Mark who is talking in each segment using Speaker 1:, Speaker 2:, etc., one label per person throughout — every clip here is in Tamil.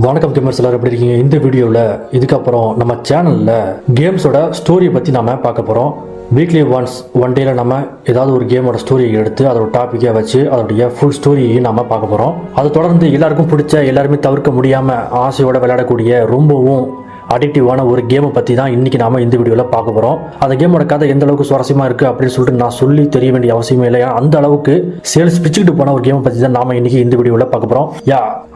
Speaker 1: வணக்கம் கேமர்ஸ், எல்லாரும் எப்படி இருக்கீங்க? இந்த வீடியோவில் இதுக்கப்புறம் நம்ம சேனலில் கேம்ஸோட ஸ்டோரியை பற்றி நம்ம பார்க்க போகிறோம். வீக்லி ஒன் டேல நம்ம ஏதாவது ஒரு கேமோட ஸ்டோரியை எடுத்து அதோட டாப்பிக்கை வச்சு அதோடைய ஃபுல் ஸ்டோரியையும் நம்ம பார்க்க போகிறோம். அதை தொடர்ந்து எல்லாருக்கும் பிடிச்ச, எல்லாருமே தவிர்க்க முடியாமல் ஆசையோட விளையாடக்கூடிய ரொம்பவும் அடிக்டிவான ஒரு கேமை பற்றி தான் இன்றைக்கி நாம் இந்த வீடியோவில் பார்க்க போகிறோம். அந்த கேமோட கதை எந்த அளவுக்கு சுவாரஸ்யமாக இருக்குது அப்படின்னு சொல்லிட்டு நான் சொல்லி தெரிய வேண்டிய அவசியமே இல்லை. அந்த அளவுக்கு சேல்ஸ் பிச்சுக்கிட்டு போன ஒரு கேமை பற்றி தான் நாம் இன்றைக்கி இந்த வீடியோவில் பார்க்க போகிறோம்.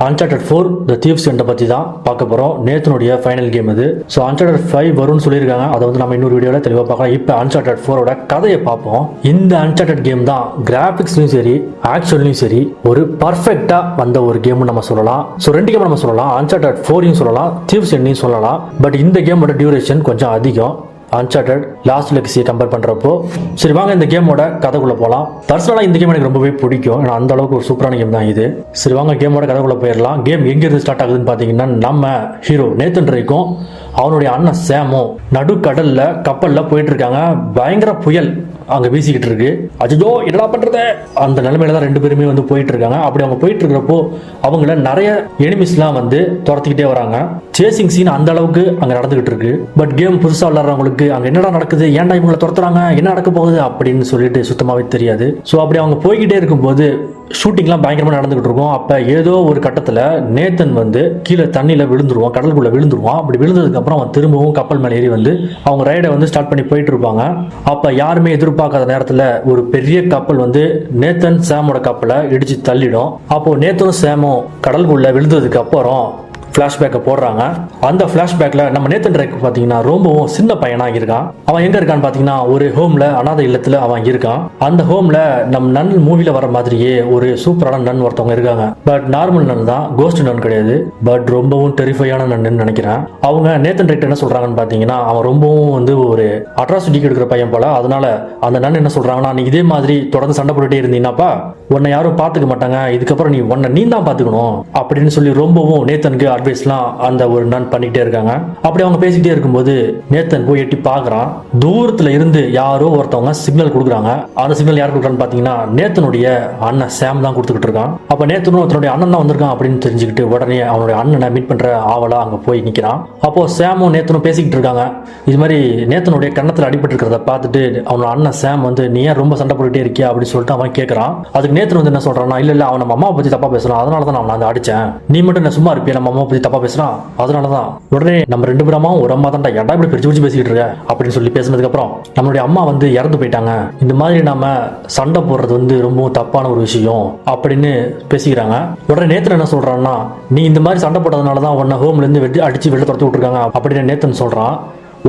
Speaker 1: Uncharted 4 The Thief's End பற்றி தான் பார்க்க போகிறோம். நேத்தனுடைய ஃபைனல் கேம் இது. ஸோ Uncharted 5 வரும்னு சொல்லியிருக்காங்க. அதை வந்து நம்ம இன்னொரு வீடியோவில் தெளிவாக பார்க்கலாம். இப்போ Uncharted 4ஓட கதையை பார்ப்போம். இந்த Uncharted கேம் தான் கிராஃபிக்ஸ்லையும் சரி ஆக்சுவல்லையும் சரி ஒரு பர்ஃபெக்டாக வந்த ஒரு கேம்னு நம்ம சொல்லலாம். ஸோ ரெண்டு கேம் நம்ம சொல்லலாம். Uncharted 4 சொல்லலாம், Thief's End சொல்லலாம். பட் இந்த கேமோட டியூரேஷன் கொஞ்சம் அதிகம் Uncharted லாஸ்ட் லெக்ஸியை கம்பேர் பண்ணுறப்போ. சரி, வாங்க இந்த கேமோட கதைக்குள்ளே போகலாம். பர்சனலாக இந்த கேம் எனக்கு ரொம்பவே பிடிக்கும். ஏன்னா அந்த அளவுக்கு ஒரு சூப்பரான கேம் தான் இது. சரி, வாங்க கேமோட கதைக்குள்ளே போயிடலாம். கேம் எங்கேருந்து ஸ்டார்ட் ஆகுதுன்னு பார்த்தீங்கன்னா, நம்ம ஹீரோ நேத்தன் ட்ரேக்கும் அவனுடைய அண்ணன் சேமும் நடுக்கடல்ல கப்பலில் போயிட்டு இருக்காங்க. பயங்கர புயல் அங்கே வீசிக்கிட்டு இருக்கு. அஜோ என்னடா பண்றது, அந்த நிலைமையில தான் ரெண்டு பேருமே வந்து போயிட்டு இருக்காங்க. அப்படி அவங்க போயிட்டு இருக்கிறப்போ அவங்கள நிறைய எனிமிஸ்லாம் வந்து துரத்திக்கிட்டே வராங்க. சேசிங் சீன் அந்த அளவுக்கு அங்கே நடந்துகிட்டு இருக்கு. பட் கேம் புதுசாக விளையாடுறவங்களுக்கு அங்கே என்னடா நடக்குது, ஏன்டா இவங்களை துரத்துறாங்க, என்ன நடக்க போகுது அப்படின்னு சொல்லிட்டு சுத்தமாகவே தெரியாது. ஸோ அப்படி அவங்க போய்கிட்டே இருக்கும்போது ஷூட்டிங்லாம் பயங்கரமாக நடந்துகிட்டு இருக்கும். அப்போ ஏதோ ஒரு கட்டத்தில் நேத்தன் வந்து கீழே தண்ணியில் விழுந்துருவான், கடலுக்குள்ளே விழுந்துருவான். அப்படி விழுந்ததுக்கப்புறம் அவன் திரும்பவும் கப்பல் மேலே ஏறி வந்து அவங்க ரைடை வந்து ஸ்டார்ட் பண்ணி போயிட்டு இருப்பாங்க. அப்போ யாருமே எதிர்பார்க்காத நேரத்தில் ஒரு பெரிய கப்பல் வந்து நேத்தன் சேமோட கப்பலை இடிச்சு தள்ளிடும். அப்போ நேத்தனும் சேமும் கடலுக்குள்ளே விழுந்ததுக்கு அப்புறம் ஃப்ளாஷ்பேக்கை போடுறாங்க. அந்த ஃப்ளாஷ்பேக்கில் நம்ம நேத்தன் ட்ரேக் பார்த்தீங்கன்னா ரொம்பவும் சின்ன பையனாக இருக்கான். அவன் எங்கே இருக்கான்னு பார்த்தீங்கன்னா ஒரு ஹோமில், அனாதை இல்லத்தில் அவன் இருக்கான். அந்த ஹோமில் நம்ம நன் மூவியில் வர மாதிரியே ஒரு சூப்பரான நன் ஒருத்தவங்க இருக்காங்க. பட் நார்மல் நன் தான், கோஸ்ட் நன் கிடையாது. பட் ரொம்பவும் டெரிஃபையான நன்னு நினைக்கிறேன். அவங்க நேத்தன் ட்ரேக் என்ன சொல்கிறாங்கன்னு பார்த்தீங்கன்னா, அவன் ரொம்பவும் வந்து ஒரு அட்ராசிட்டிக்கு எடுக்கிற பையன் போல. அதனால அந்த நன் என்ன சொல்கிறாங்கன்னா, நீ இதே மாதிரி தொடர்ந்து சண்டை போட்டுட்டே இருந்தீங்கன்னாப்பா உன்னை யாரும் பார்த்துக்க மாட்டாங்க, இதுக்கப்புறம் நீ தான் பார்த்துக்கணும் அப்படின்னு சொல்லி ரொம்பவும் நேத்தனுக்கு அட்வைஸ்லாம் அந்த ஒரு நன் பண்ணிக்கிட்டே இருக்காங்க. அப்படி அவங்க பேசிக்கிட்டே இருக்கும்போது நேத்தன் போய் எட்டி பார்க்குறான். தூரத்தில் இருந்து யாரோ ஒருத்தவங்க சிக்னல் கொடுக்குறாங்க. அந்த சிக்னல் யார் கொடுக்குறான்னு பார்த்தீங்கன்னா நேத்தனுடைய அண்ணன் சேம் தான் கொடுத்துக்கிட்டு இருக்கான். அப்போ நேத்தனும் தன்னுடைய அண்ணன் தான் வந்திருக்கான் அப்படின்னு தெரிஞ்சுக்கிட்டு உடனே அவனுடைய அண்ணனை மீட் பண்ணுற ஆவலா அங்கே போய் நிற்கிறான். அப்போ சேமும் நேத்தனும் பேசிக்கிட்டு இருக்காங்க. இது மாதிரி நேத்தனுடைய கன்னத்தில் அடிபட்டு இருக்கிறத பார்த்துட்டு அவனோட அண்ணன் சேம் வந்து நீ ஏன் ரொம்ப சண்டை போட்டுட்டே இருக்கியா அப்படின்னு சொல்லிட்டு அவன் கேட்குறான். அதுக்கு நேத்தன் வந்து என்ன சொல்றான்னா, இல்ல அவன் நம்ம அம்மாவை பற்றி தப்பா பேசுறான், அதனால தான் நான் அடிச்சேன், நீ மட்டும் என்ன சும்மா இருப்பியா, நம்ம அம்மாவை பற்றி தப்பா பேசுறான் அதனாலதான். உடனே நம்ம ரெண்டு பேரும் ஒரு அம்மா தான்டா, ஏன்டா இப்படி பிரிச்சு பேசிக்கிட்டு இருக்க அப்படின்னு சொல்லி பேசினதுக்கு அப்புறம் நம்மளுடைய அம்மா வந்து இறந்து போயிட்டாங்க, இந்த மாதிரி நாம சண்டை போடுறது வந்து ரொம்பவும் தப்பான ஒரு விஷயம் அப்படின்னு பேசிக்கிறாங்க. உடனே நேத்தன் என்ன சொல்றான்னா, நீ இந்த மாதிரி சண்டை போட்டதுனாலதான் உன்னை ஹோம்ல இருந்து அடிச்சு வெளில துரத்து விட்டுருக்காங்க அப்படின்னு நேத்தன் சொல்றான்.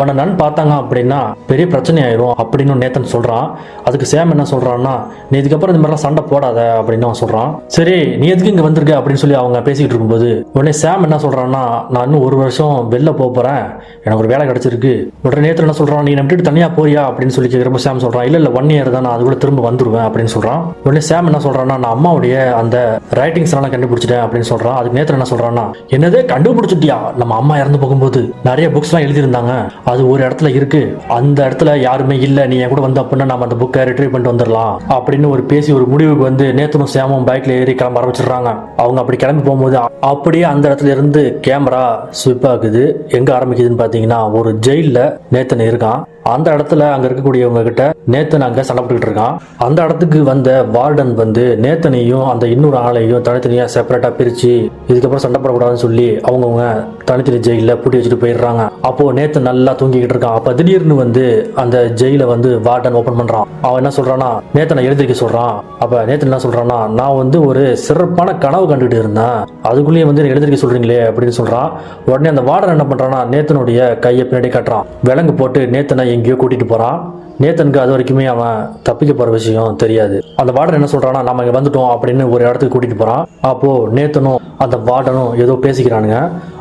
Speaker 1: உன்னை நன் பார்த்தாங்க அப்படின்னா பெரிய பிரச்சனை ஆயிரும் அப்படின்னு நேத்தன் சொல்றான். அதுக்கு சேம் என்ன சொல்றான்னா, நீ இதுக்கப்புறம் இந்த மாதிரிலாம் சண்டை போடாத அப்படின்னு அவன் சொல்றான். சரி, நீ எதுக்கு இங்க வந்திருக்க அப்படின்னு சொல்லி அவங்க பேசிக்கிட்டு இருக்கும்போது உடனே சேம் என்ன சொல்றான்னா, நான் இன்னும் ஒரு வருஷம் வெளில போறேன், எனக்கு ஒரு வேலை கிடைச்சிருக்கு. உடனே நேத்தன் என்ன சொல்றான், நீ நம்பிட்டு தனியா போறியா அப்படின்னு சொல்லி கேட்கிறப்ப சேம் சொல்றான், இல்ல 1 இயர் தான், நான் அது கூட திரும்ப வந்துருவேன் அப்படின்னு சொல்றான். உடனே சேம் என்ன சொல்றான்னா, நான் அம்மாவுடைய அந்த ரைட்டிங்ஸ் எல்லாம் கண்டுபிடிச்சிட்டேன் அப்படின்னு சொல்றான். அதுக்கு நேத்தன் என்ன சொல்றான்னா, என்னதே கண்டுபிடிச்சிட்டியா, நம்ம அம்மா இறந்து போகும்போது நிறைய புக்ஸ் எல்லாம் எழுதியிருந்தாங்க, அது ஒரு இடத்துல இருக்கு, அந்த இடத்துல யாருமே இல்ல, நீ என் கூட வந்து அப்படின்னா நம்ம அந்த புக்கை ரிட்ரீவ் பண்ணிட்டு வந்துடலாம் அப்படின்னு ஒரு பேசி ஒரு முடிவுக்கு வந்து நேத்தனும் சேமும் பைக்ல ஏறி கிளம்ப ஆரம்பிச்சிடுறாங்க. அவங்க அப்படி கிளம்பி போகும்போது அப்படியே அந்த இடத்துல இருந்து கேமரா ஸ்விப் ஆகுது. எங்க ஆரம்பிக்குதுன்னு பாத்தீங்கன்னா, ஒரு ஜெயில நேத்தன் இருக்கான். அந்த இடத்துல அங்க இருக்கக்கூடியவங்க கிட்ட நேத்தன் அங்க சண்டை போட்டுக்கிட்டு இருக்கான். அந்த இடத்துக்கு வந்த வார்டன் வந்து நேத்தனையும் அந்த இன்னொரு ஆளையும் தனித்தனியா செப்பரேட்டா பிரிச்சு இதுக்கப்புறம் சண்டை போடக்கூடாதுன்னு சொல்லி அவங்கவுங்க தனித்தனி ஜெயில பூட்டி வச்சுட்டு போயிடுறாங்க. அப்போ நேத்தன் நல்லா தூங்கிக்கிட்டு இருக்கான். அப்ப திடீர்னு வந்து அந்த ஜெயில வந்து வார்டன் ஓபன் பண்றான். அவன் என்ன சொல்றான்னா, நேத்தனை எழுதிருக்க சொல்றான். அப்ப நேத்தன் என்ன சொல்றான்னா, நான் வந்து ஒரு சிறப்பான கனவு கண்டுகிட்டு இருந்தேன், அதுக்குள்ளேயே வந்து எழுதிருக்க சொல்றீங்களே அப்படின்னு சொல்றான். உடனே அந்த வார்டன் என்ன பண்றான்னா, நேத்தனுடைய கையை பின்னாடி காட்டுறான். விலங்கு போட்டு நேத்தனை எங்கேயோ கூட்டிட்டு போறான். நேத்தனுக்கு அது வரைக்குமே அவன் தப்பிக்க போற விஷயம் தெரியாது. அந்த வார்டன் என்ன சொல்றானா, நாம இங்க வந்துட்டோம் அப்படின்னு ஒரு இடத்துக்கு கூட்டிட்டு போறான். அப்போ நேத்தனும் அந்த வார்டனும் ஏதோ பேசிக்கிறானுங்க.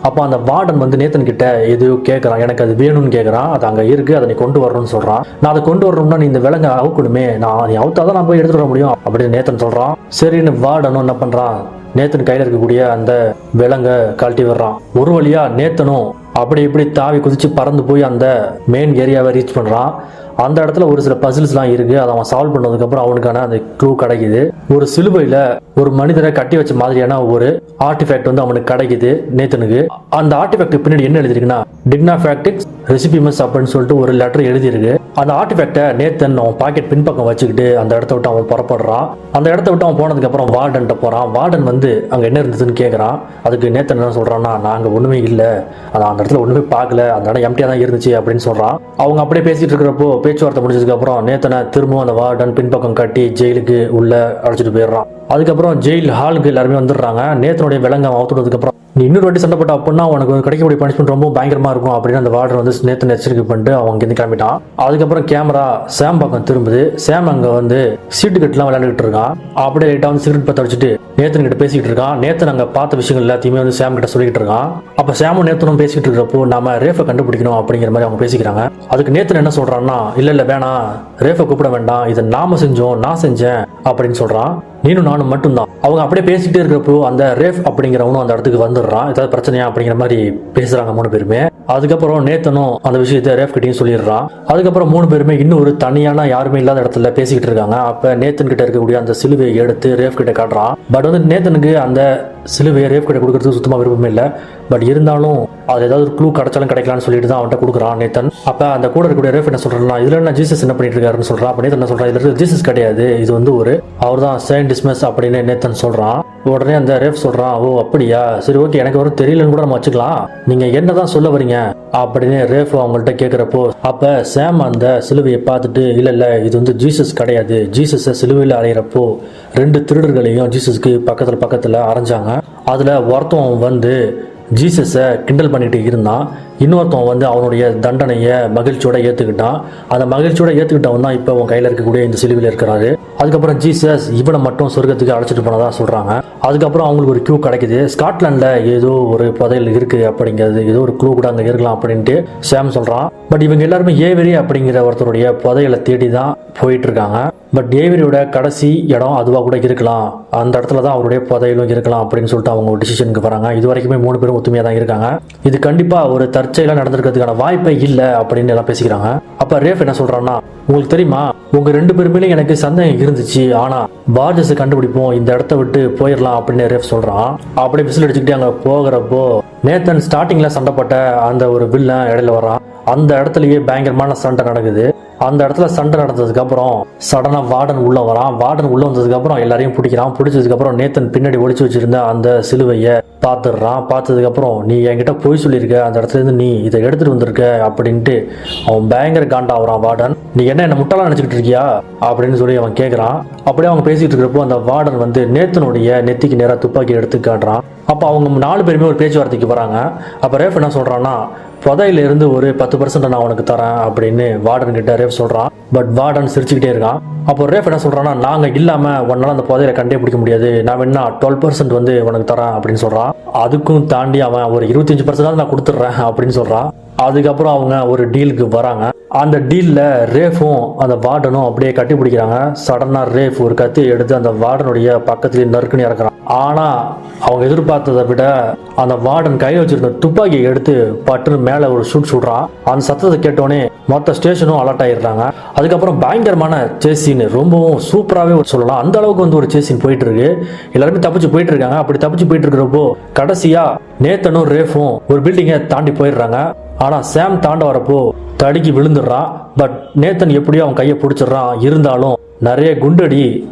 Speaker 1: அப்போ அந்த வார்டன் வந்து நேத்தன் கிட்ட எதையோ கேட்கறான், எனக்கு அது வேணும்னு கேட்கறான். அது அங்க இருக்கு, அதை நீ கொண்டு வரணும்னு சொல்றான். நான் அதை கொண்டு வரணும்னா நீ இந்த விலங்கை அவுக்கணுமே, நீ அவுத்தாதான் நான் போய் எடுத்துட்டு வர முடியும் அப்படின்னு நேத்தன் சொல்றான். சரின்னு வார்டனும் என்ன பண்றான், நேத்தன் கையில இருக்கக்கூடிய அந்த விலங்கை கழட்டி வர்றான். ஒரு வழியா நேத்தனும் அப்படி இப்படி தாவி குதிச்சு பறந்து போய் அந்த மெயின் ஏரியாவை ரீச் பண்றான். அந்த இடத்துல ஒரு சில பசில்ஸ்லாம் இருக்கு. அதை அவன் சால்வ் பண்ணதுக்கப்புறம் அவனுக்கான அந்த க்ளூ கிடைக்குது. ஒரு சிலுவையில் ஒரு மனிதரை கட்டி வச்ச மாதிரியான ஒரு ஆர்டிஃபேக்ட் வந்து அவனுக்கு கிடைக்குது நேத்தனுக்கு. அந்த ஆர்டிஃபேக்ட் பின்னாடி என்ன எழுதிருக்குன்னா டிக்னாஃபேக்டிக்ஸ் ரெசிபிமஸ் அப்படின்னு சொல்லிட்டு ஒரு லெட்டர் எழுதியிருக்கு. அந்த ஆர்டிஃபேக்டை நேத்தன் அவன் பாக்கெட் பின்பக்கம் வச்சுக்கிட்டு அந்த இடத்த விட்டு அவன் புறப்படுறான். அந்த இடத்த விட்டு அவன் போனதுக்கு அப்புறம் வார்டன்ட்ட போறான். வார்டன் வந்து அங்க என்ன இருந்ததுன்னு கேட்கறான். அதுக்கு நேத்தன் என்ன சொல்றான்னா, நாங்க ஒண்ணுமே இல்லை, அந்த இடத்துல ஒண்ணுமே பார்க்கல, அந்த இடம் எம்டியா தான் இருந்துச்சு அப்படின்னு சொல்றான். அவங்க அப்படியே பேசிட்டு இருக்கிறப்போ பேச்சுவார்த்தை முடிஞ்சதுக்கு அப்புறம் நேத்தனை திரும்பவும் அந்த வார்டன் பின்பக்கம் கட்டி ஜெயிலுக்கு உள்ள அழைச்சிட்டு போயிடுறான். அதுக்கப்புறம் ஜெயில் ஹாலுக்கு எல்லாருமே வந்துடுறாங்க. நேத்தனுடைய விலங்கை அவுத்துனதுக்கு அப்புறம் நீ இன்னொரு வாட்டி சண்டை போட்ட அப்படின்னா உனக்கு கிடைக்கக்கூடிய பனிஷ்மெண்ட் ரொம்ப பயங்கரமா இருக்கும் அப்படின்னு அந்த வார்டர் வந்து நேத்தன் எச்சரிக்கை பண்ணிட்டு அவங்க இருந்து கிளம்பிட்டான். அதுக்கப்புறம் கேமரா சேம் பக்கம் திரும்புது. சேம் அங்க வந்து சீட்டு கட்டுலாம் விளையாண்டுட்டு இருக்கான். அப்படியே லைட்டா வந்து சிகரெட் பத்த வச்சுட்டு நேத்தன் கிட்ட பேசிக்கிட்டு இருக்கான். நேத்தன் அங்க பார்த்த விஷயங்கள் எல்லாத்தையுமே வந்து சேம் கிட்ட சொல்லிட்டு இருக்கான். அப்ப சேமும் நேத்தனும் பேசிக்கிட்டு இருக்கிறப்போ நாம ரேஃபை கண்டுபிடிக்கணும் அப்படிங்கிற மாதிரி அவங்க பேசிக்கிறாங்க. அதுக்கு நேத்தன் என்ன சொல்றான்னா, இல்ல வேணாம், ரேஃபை கூப்பிட வேண்டாம், இதை நாம செஞ்சோம், நான் செஞ்சேன் அப்படின்னு சொல்றான். நீனும் நானும் மட்டும்தான். அவங்க அப்படியே பேசிக்கிட்டே இருக்கிறப்போ அந்த ரேஃப் அப்படிங்கிறவனும் அந்த இடத்துக்கு வந்துடுறான். ஏதாவது பிரச்சனையா அப்படிங்கிற மாதிரி பேசுறாங்க 3 பேருமே. அதுக்கப்புறம் நேத்தனும் அந்த விஷயத்த ரேஃப் கிட்டையும் சொல்லிடுறான். அதுக்கப்புறம் 3 பேருமே இன்னும் ஒரு தனியான யாருமே இல்லாத இடத்துல பேசிக்கிட்டு இருக்காங்க. அப்ப நேத்தன் கிட்ட இருக்கக்கூடிய அந்த சிலுவையை எடுத்து ரேஃப் கிட்ட காட்டுறான். பட் வந்து நேத்தனுக்கு அந்த சிலுவையை ரேஃப் கிட்ட கொடுக்கறதுக்கு சுத்தமா விருப்பமே இல்லை. பட் இருந்தாலும் அது ஏதாவது ஒரு க்ளூ கிடைச்சாலும் கிடைக்கலான்னு சொல்லிட்டு தான் அவன்கிட்ட கொடுக்குறான் நேத்தன். அப்ப அந்த கூட இருக்கக்கூடிய ரேஃப் என்ன சொல்றான்னா, இதுல என்ன ஜீசஸ் என்ன பண்ணிட்டு இருக்காருன்னு சொல்றான். அப்ப நேத்தன் என்ன சொல்றான், இதுல ஜீசஸ் கிடையாது, இது வந்து ஒரு அவர் தான் செயின்ட் டிஸ்மஸ் அப்படின்னு நேத்தன் சொல்றான். உடனே அந்த ரேஃப் சொல்றான், ஓ அப்படியா, சரி ஓகே, எனக்கு ஒரு தெரியலன்னு கூட நம்ம வச்சுக்கலாம், நீங்க என்னதான் சொல்ல வரீங்க அப்படின்னு ரேஃப் அவங்கள்ட்ட கேட்கிறப்போ அப்ப சேம் அந்த சிலுவையை பார்த்துட்டு இல்ல இது வந்து ஜீசஸ் கிடையாது, ஜீசஸை சிலுவையில் அறையிறப்போ 2 திருடர்களையும் ஜீசஸ்க்கு பக்கத்துல அரைஞ்சாங்க. அதுல ஒருத்தவன் வந்து ஜீசஸை கிண்டல் பண்ணிட்டு இருந்தான், இன்னொருத்தவன் வந்து அவனுடைய தண்டனையை மகிழ்ச்சியோட ஏற்றுக்கிட்டான். அந்த மகிழ்ச்சியோட ஏற்றுக்கிட்டவன் தான் இப்போ அவன் கையில் இருக்கக்கூடிய இந்த சிலுவையில் இருக்கிறாரு. அதுக்கப்புறம் ஜீசஸ் இவனை மட்டும் சொர்க்கத்துக்கு அழைச்சிட்டு போனதா சொல்கிறாங்க. அதுக்கப்புறம் அவங்களுக்கு ஒரு க்ளூ கிடைக்குது. ஸ்காட்லாண்டில் ஏதோ ஒரு புதையல் இருக்குது அப்படிங்கிறது, ஏதோ ஒரு க்ளூ கூட அங்கே இருக்கலாம் அப்படின்ட்டு சாம் சொல்கிறான். பட் இவங்க எல்லாருமே ஏவரி அப்படிங்கிற ஒருத்தருடைய புதையலை தேடி தான் போயிட்டு இருக்காங்க. பட் ஏவரியோட கடைசி இடம் அதுவாக கூட இருக்கலாம், அந்த இடத்துல தான் அவருடைய புதையலும் இருக்கலாம் அப்படின்னு சொல்லிட்டு அவங்க ஒரு டிசிஷனுக்கு வராங்க. இது வரைக்குமே 3 பேரும் ஒத்துமையாக தான் இருக்காங்க. இது கண்டிப்பாக ஒரு தற்செயலாக நடந்திருக்கிறதுக்கான வாய்ப்பே இல்லை அப்படின்னு எல்லாம் பேசிக்கிறாங்க. அப்போ ரேஃப் என்ன சொல்கிறான்னா, உங்களுக்கு தெரியுமா, உங்க 2 பேருமே எனக்கு சந்தேகம் இருந்துச்சு, ஆனா பார்ஜஸை கண்டுபிடிப்போம், இந்த இடத்த விட்டு போயிடலாம் அப்படின்னு ரேஃப் சொல்றான். அப்படியே விசில் அடிச்சுக்கிட்டே அங்க போகிறப்போ நேத்தன் ஸ்டார்டிங்ல சண்டை போட்ட அந்த ஒரு வில்லன் இடையில வரான். அந்த இடத்துலயே பயங்கரமான சண்டை நடக்குது. அந்த இடத்துல சண்டை நடந்ததுக்கு அப்புறம் சடனா வார்டன் உள்ள வரான். வார்டன் உள்ள வந்ததுக்கு அப்புறம் எல்லாரையும் பிடிக்கிறான். பிடிச்சதுக்கு அப்புறம் நேத்தன் பின்னாடி ஒளிச்சு வச்சிருந்த அந்த சிலுவையை பார்த்துடுறான். பார்த்ததுக்கு அப்புறம் நீ என்கிட்ட போய் சொல்லியிருக்க, அந்த இடத்துல இருந்து நீ இதை எடுத்துட்டு வந்திருக்க அப்படின்ட்டு அவன் பயங்கர காண்டாகிறான். வார்டன், நீ என்ன முட்டாளா நினைச்சுக்கிட்டு இருக்கியா அப்படின்னு சொல்லி அவன் கேட்கறான். அப்படியே அவங்க பேசிட்டு இருக்கிறப்போ அந்த வார்டன் வந்து நேத்தனுடைய நெத்திக்கு நேராக துப்பாக்கி எடுத்து காட்டுறான். அப்போ அவங்க 4 பேருமே ஒரு பேச்சுவார்த்தைக்கு வராங்க. அப்போ ரேஃப் என்ன சொல்றான்னா, புதையில இருந்து ஒரு 10% நான் உனக்கு தரேன் அப்படின்னு வார்டன் கிட்ட ரேஃப் சொல்றான். பட் வார்டன் சிரிச்சுக்கிட்டே இருக்கான். அப்போ ரேஃப் என்ன சொல்றான்னா, நாங்க இல்லாம உன்னால அந்த புதையில கண்டே பிடிக்க முடியாது, நான் வேணா 12% வந்து உனக்கு தரேன் அப்படின்னு சொல்றான். அதுக்கும் தாண்டி அவன் ஒரு 25% நான் கொடுத்துட்றேன் அப்படின்னு சொல்றான். அதுக்கப்புறம் அவங்க ஒரு டீலுக்கு வராங்க. அந்த டீல்ல ரேஃபும் அந்த வார்டனும் அப்படியே கட்டி பிடிக்கிறாங்க. சடனா ரேஃப் ஒரு கத்தி எடுத்து அந்த வார்டனுடைய பக்கத்துலேயே நறுக்குன்னு இறக்குறான். ஆனா அவங்க எதிர்பார்த்ததை விட அந்த வார்டன் கையில் வச்சிருந்த துப்பாக்கியை எடுத்து பட்டுன்னு மேல ஒரு சுடுறான். அந்த சத்தத்தை கேட்டோடனே மொத்த ஸ்டேஷனும் அலர்ட் ஆயிடுறாங்க. அதுக்கப்புறம் பயங்கரமான சேசின், ரொம்பவும் சூப்பராகவே சொல்லலாம், அந்த அளவுக்கு வந்து ஒரு சேசின் போயிட்டு இருக்கு. எல்லாருமே தப்பிச்சு போயிட்டு இருக்காங்க. அப்படி தப்பிச்சு போயிட்டு இருக்கிறப்போ கடைசியா நேத்தனும் ரேஃபும் ஒரு பில்டிங்கை தாண்டி போயிடுறாங்க. ஆனா சாம் தாண்ட வரப்போ தடுக்கி விழுந்துடுறான். பட் நேத்தன் எப்படியோ அவன் கையை பிடிச்சிடுறான். இருந்தாலும் நிறைய குண்டடி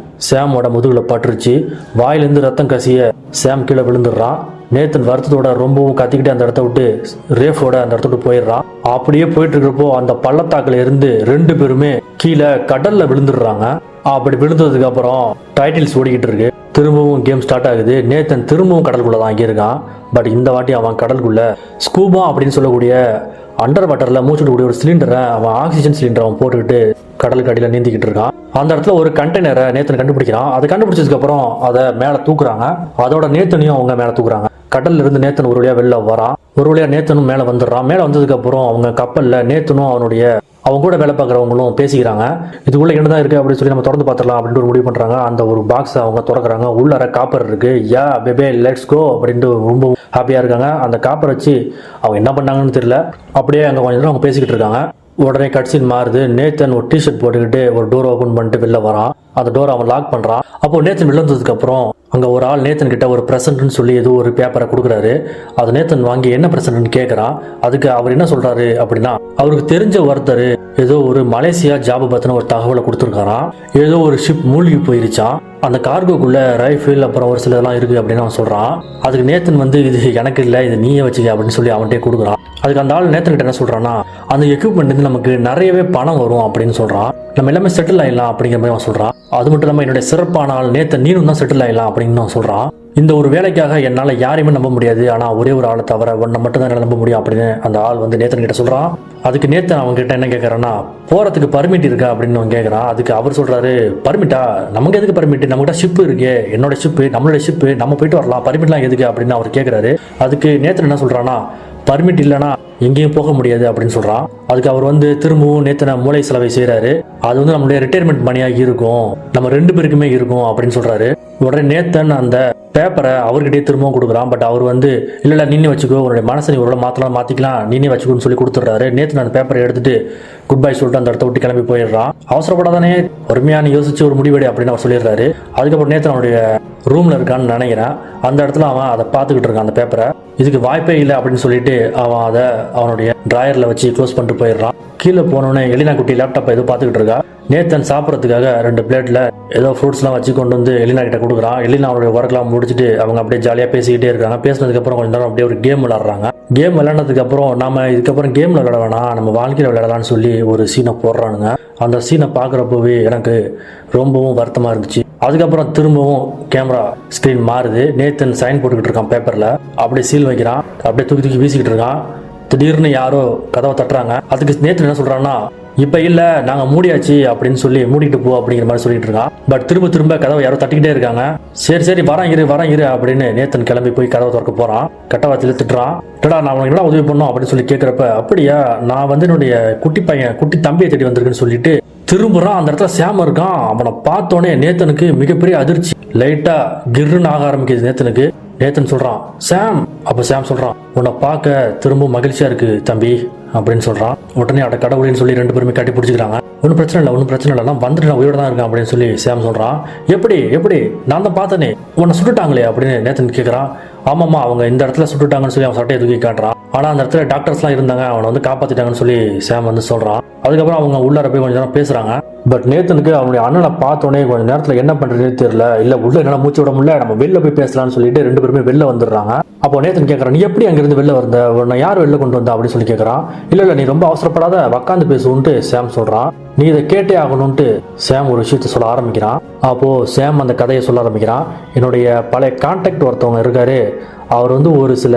Speaker 1: சாமோட முதுகுல பட்டுருச்சு. வாயிலிருந்து ரத்தம் கசிய சாம் கீழே விழுந்துடுறான். நேத்தன் வருத்தத்தோட ரொம்பவும் கத்திக்கிட்டே அந்த இடத்த விட்டு ரேஃபோட அந்த இடத்த விட்டு போயிடுறான். அப்படியே போயிட்டு இருக்கிறப்போ அந்த பள்ளத்தாக்குல இருந்து 2 பேருமே கீழே கடல்ல விழுந்துடுறாங்க. அப்படி விழுந்ததுக்கு அப்புறம் டைட்டில்ஸ் ஓடிக்கிட்டு இருக்கு. திரும்பவும் கேம் ஸ்டார்ட் ஆகுது. நேத்தன் திரும்பவும் கடலுக்குள்ள தான் அங்கே இருக்கான். பட் இந்த வாட்டி அவன் கடலுக்குள்ள ஸ்கூபா அப்படின்னு சொல்லக்கூடிய அண்டர் வாட்டர்ல மூச்சுக்கூடிய ஒரு சிலிண்டரை, அவன் ஆக்சிஜன் சிலிண்டர் அவன் போட்டுக்கிட்டு கடலுக்கு அடியில் நீந்திக்கிட்டு இருக்கான். அந்த இடத்துல ஒரு கண்டெய்னரை நேத்தன் கண்டுபிடிக்கிறான். அதை கண்டுபிடிச்சதுக்கு அப்புறம் அதை மேலே தூக்குறாங்க. அதோட நேத்தனையும் அவங்க மேலே தூக்குறாங்க. கடல்ல இருந்து நேத்தன் ஒரு வழியா வெளில வரான். ஒரு வழியா நேத்தனும் மேலே வந்துடுறான். மேலே வந்ததுக்கு அப்புறம் அவங்க கப்பல்ல நேத்தனும் அவனுடைய அவங்க கூட வேலை பார்க்குறவங்களும் பேசிக்கிறாங்க. இதுக்குள்ள என்னதான் இருக்கு அப்படின்னு சொல்லி நம்ம திறந்து பார்த்துடலாம் அப்படின்ட்டு ஒரு முடிவு பண்றாங்க. அந்த ஒரு பாக்ஸை அவங்க திறக்கிறாங்க. உள்ளார காப்பர் இருக்கு. யா பேபே லெட்ஸ் கோ அப்படின்ட்டு ரொம்ப ஹாப்பியா இருக்காங்க. அந்த காப்பர் வச்சு அவங்க என்ன பண்ணாங்கன்னு தெரியல. அப்படியே அங்கே கொஞ்சம் நேரம் அவங்க பேசிக்கிட்டு இருக்காங்க. உடனே கட்சின் மாறுது. நேத்தன் ஒரு டிஷர்ட் போட்டுக்கிட்டு ஒரு டோர் ஓபன் பண்ணிட்டு வெளில வரான். அந்த டோர் அவன் லாக் பண்றான். அப்போ நேத்தன் வெளில வந்ததுக்கு அப்புறம் அங்க ஒரு ஆள் நேத்தன் கிட்ட ஒரு பிரசன்ட்னு சொல்லி ஏதோ ஒரு பேப்பரை கொடுக்குறாரு. அது நேத்தன் வாங்கி என்ன பிரசன்ட்னு கேட்கறான். அதுக்கு அவர் என்ன சொல்றாரு அப்படின்னா, அவருக்கு தெரிஞ்ச ஒருத்தர் ஏதோ ஒரு மலேசியா ஜாப் பத்தின ஒரு தகவலை கொடுத்துருக்காராம். ஏதோ ஒரு ஷிப் மூழ்கி போயிருச்சான். அந்த கார்கோக்குள்ள ரைஃபிள் அப்புறம் ஒரு சிலதெல்லாம் இருக்கு அப்படின்னு அவன் சொல்றான். அதுக்கு நேத்தன் வந்து இது எனக்கு இல்லை, இது நீயே வச்சுக்க அப்படின்னு சொல்லி அவன்கிட்டே கொடுக்குறான். அதுக்கு அந்த ஆள் நேத்தன் கிட்ட என்ன சொல்றான்னா, அந்த எக்யூப்மெண்ட் வந்து நமக்கு நிறையவே பணம் வரும் அப்படின்னு சொல்றான். நம்ம எல்லாமே செட்டில் ஆயிடலாம் அப்படிங்கிற மாதிரி அவன் சொல்றான். அது மட்டும் இல்லாமல் என்னுடைய சிறப்பான ஆள் நேத்தன் நீனும் தான் செட்டில் ஆயிடலாம் அப்படின்னு அவன் சொல்றான். இந்த ஒரு வேலைக்காக என்னால் யாரையுமே நம்ப முடியாது, ஆனால் ஒரே ஒரு ஆளை தவிர ஒன்றை மட்டும் தான் நம்ப முடியும் அப்படின்னு அந்த ஆள் வந்து நேத்தன் கிட்ட சொல்றான். அதுக்கு நேத்தன் அவங்க கிட்ட என்ன கேட்கறான்னா, போறதுக்கு பர்மிட் இருக்கா அப்படின்னு அவன் கேட்கறான். அதுக்கு அவர் சொல்றாரு, பர்மிட்டா, நமக்கு எதுக்கு பர்மிட், நம்மகிட்ட ஷிப் இருக்கு, என்னோட ஷிப்பு நம்மளோட ஷிப்பு, நம்ம போயிட்டு வரலாம், பர்மிட்லாம் எதுக்கு அப்படின்னு அவர் கேட்கறாரு. அதுக்கு நேத்தன் என்ன சொல்றான்னா, பர்மிட் இல்லைன்னா எங்கேயும் போக முடியாது அப்படின்னு சொல்றான். அதுக்கு அவர் வந்து திரும்பவும் நேத்தனை மூளை செலவை செய்யறாரு. அது வந்து நம்மளுடைய ரிட்டையர்மெண்ட் மணியாக இருக்கும், நம்ம 2 பேருக்குமே இருக்கும் அப்படின்னு சொல்றாரு. உடனே நேத்தன் அந்த பேப்பரை அவர்கிட்டயே திரும்பவும் கொடுக்குறான். பட் அவர் வந்து இல்ல நீனே வச்சுக்கோ, உன்னுடைய மனசை நீ ஒரு மாத்திக்கலாம், நீனே வச்சுக்கோன்னு சொல்லி கொடுத்துட்றாரு. நேத்தன் அந்த பேப்பரை எடுத்துட்டு குட் பை சொல்லிட்டு அந்த இடத்த விட்டு கிளம்பி போயிடுறான். அவசரப்படாதானே, பொறுமையான யோசிச்சு ஒரு முடிவெடு அப்படின்னு அவர் சொல்லிடுறாரு. அதுக்கப்புறம் நேத்தன் அவனுடைய ரூம்ல இருக்கான்னு நினைக்கிறேன். அந்த இடத்துல அவன் அதை பார்த்துக்கிட்டு இருக்கான் அந்த பேப்பரை. இதுக்கு வாய்ப்பே இல்லை அப்படின்னு சொல்லிட்டு அவன் அதை அவனுடைய டிராயர்ல வச்சு க்ளோஸ் பண்ணிட்டு போயிடுறான். கீழே போனோடனே எலினா குட்டி லேப்டாப்பை ஏதோ பார்த்துக்கிட்டு இருக்கா. நேத்தன் சாப்பிட்றதுக்காக 2 பிளேட்ல ஏதோ ஃப்ரூட்ஸ்லாம் வச்சு கொண்டு வந்து எலினா கிட்ட கொடுக்குறான். எலினா அவனுடைய ஒர்க்லாம் முடிச்சுட்டு அவங்க அப்படியே ஜாலியாக பேசிக்கிட்டே இருக்காங்க. பேசினதுக்கப்புறம் கொஞ்ச நேரம் அப்படியே ஒரு கேம் விளாட்றாங்க. கேம் விளையாடுனதுக்கப்புறம் நம்ம இதுக்கப்புறம் கேமில் விளையாட வேணாம், நம்ம வாழ்க்கையில் விளையாடலான்னு சொல்லி ஒரு சீனை போடுறானுங்க. அந்த சீனை பார்க்குறப்பவே எனக்கு ரொம்பவும் வருத்தமாக இருந்துச்சு. அதுக்கப்புறம் திரும்பவும் கேமரா ஸ்க்ரீன் மாறுது. நேத்தன் சைன் போட்டுக்கிட்டு இருக்கான் பேப்பரில். அப்படியே சீல் வைக்கிறான், அப்படியே தூக்கி வீசிக்கிட்டு இருக்கான். திடீர்னு யாரோ கதவை தட்டுறாங்க. அதுக்கு நேத்தன் என்ன சொல்றான்னா, இப்ப இல்ல நாங்க மூடியாச்சு அப்படின்னு சொல்லி மூடிட்டு போ அப்படிங்கிற மாதிரி சொல்லிட்டு இருக்கான். பட் திரும்ப கதவை யாரோ தட்டிக்கிட்டே இருக்காங்க. சரி வரேன் இரு அப்படின்னு நேத்தன் கிளம்பி போய் கதவை திறக்க போறான். கட்டவாத்தில திட்டுறான். நான் உனக்கு என்ன உதவி பண்ணும் அப்படின்னு சொல்லி கேட்கிறப்ப, அப்படியா, நான் வந்து என்னுடைய குட்டி தம்பியை தேடி வந்திருக்குன்னு சொல்லிட்டு திரும்புறான். அந்த இடத்துல சாம் இருக்கான். அவனை பார்த்தோன்னே நேத்தனுக்கு மிகப்பெரிய அதிர்ச்சி, லைட்டா கிர்ன்னு ஆக ஆரம்பிக்குது நேத்தனுக்கு. நேத்தன் சொல்றான், சாம். அப்ப சாம் சொல்றான், உன்னை பார்க்க திரும்ப மகிழ்ச்சியா இருக்கு தம்பி அப்படின்னு சொல்றான். உடனே அட கடவுளின்னு சொல்லி 2 பேருமே கட்டி பிடிச்சிக்கிறாங்க. ஒன்றும் பிரச்சனை இல்லை, நான் வந்துட்டு நான் உயிரோட தான் இருக்கேன் அப்படின்னு சொல்லி சாம் சொல்றான். எப்படி நான் தான் பார்த்தனே, உன்னை சுட்டுட்டாங்களே அப்படின்னு நேத்தன் கேட்கறான். ஆமாம்மா, அவங்க இந்த இடத்துல சுட்டுட்டாங்கன்னு சொல்லி அவன் சட்டையை தூக்கி காட்டுறான். ஆனால் அந்த இடத்துல டாக்டர்ஸ்லாம் இருந்தாங்க, அவனை வந்து காப்பாற்றிட்டாங்கன்னு சொல்லி சாம் வந்து சொல்கிறான். அதுக்கப்புறம் அவங்க உள்ளார போய் கொஞ்ச நேரம் பேசுகிறாங்க. பட் நேத்தனுக்கு அவனுடைய அண்ணனை பார்த்தோன்னே கொஞ்சம் நேரத்தில் என்ன பண்ணுறதுன்னு தெரியல. இல்லை உள்ள என்ன மூச்சு விட முடியல, நம்ம வெளில போய் பேசலாம்னு சொல்லிட்டு 2 பேருமே வெளில வந்துடுறாங்க. அப்போ நேத்தன் கேட்குறான், நீ எப்படி அங்கேருந்து வெளில வந்த, உன்னை யார் வெளில கொண்டு வந்தா அப்படின்னு சொல்லி கேட்குறான். இல்லை நீ ரொம்ப அவசரப்படாத, உக்காந்து பேசுன்ட்டு சாம் சொல்கிறான். நீ இதை கேட்டே ஆகணும்ட்டு சாம் ஒரு விஷயத்த சொல்ல ஆரம்பிக்கிறான். அப்போது சாம் அந்த கதையை சொல்ல ஆரம்பிக்கிறான். என்னுடைய பழைய கான்டாக்ட் ஒருத்தவங்க இருக்காரு, அவர் வந்து ஒரு சில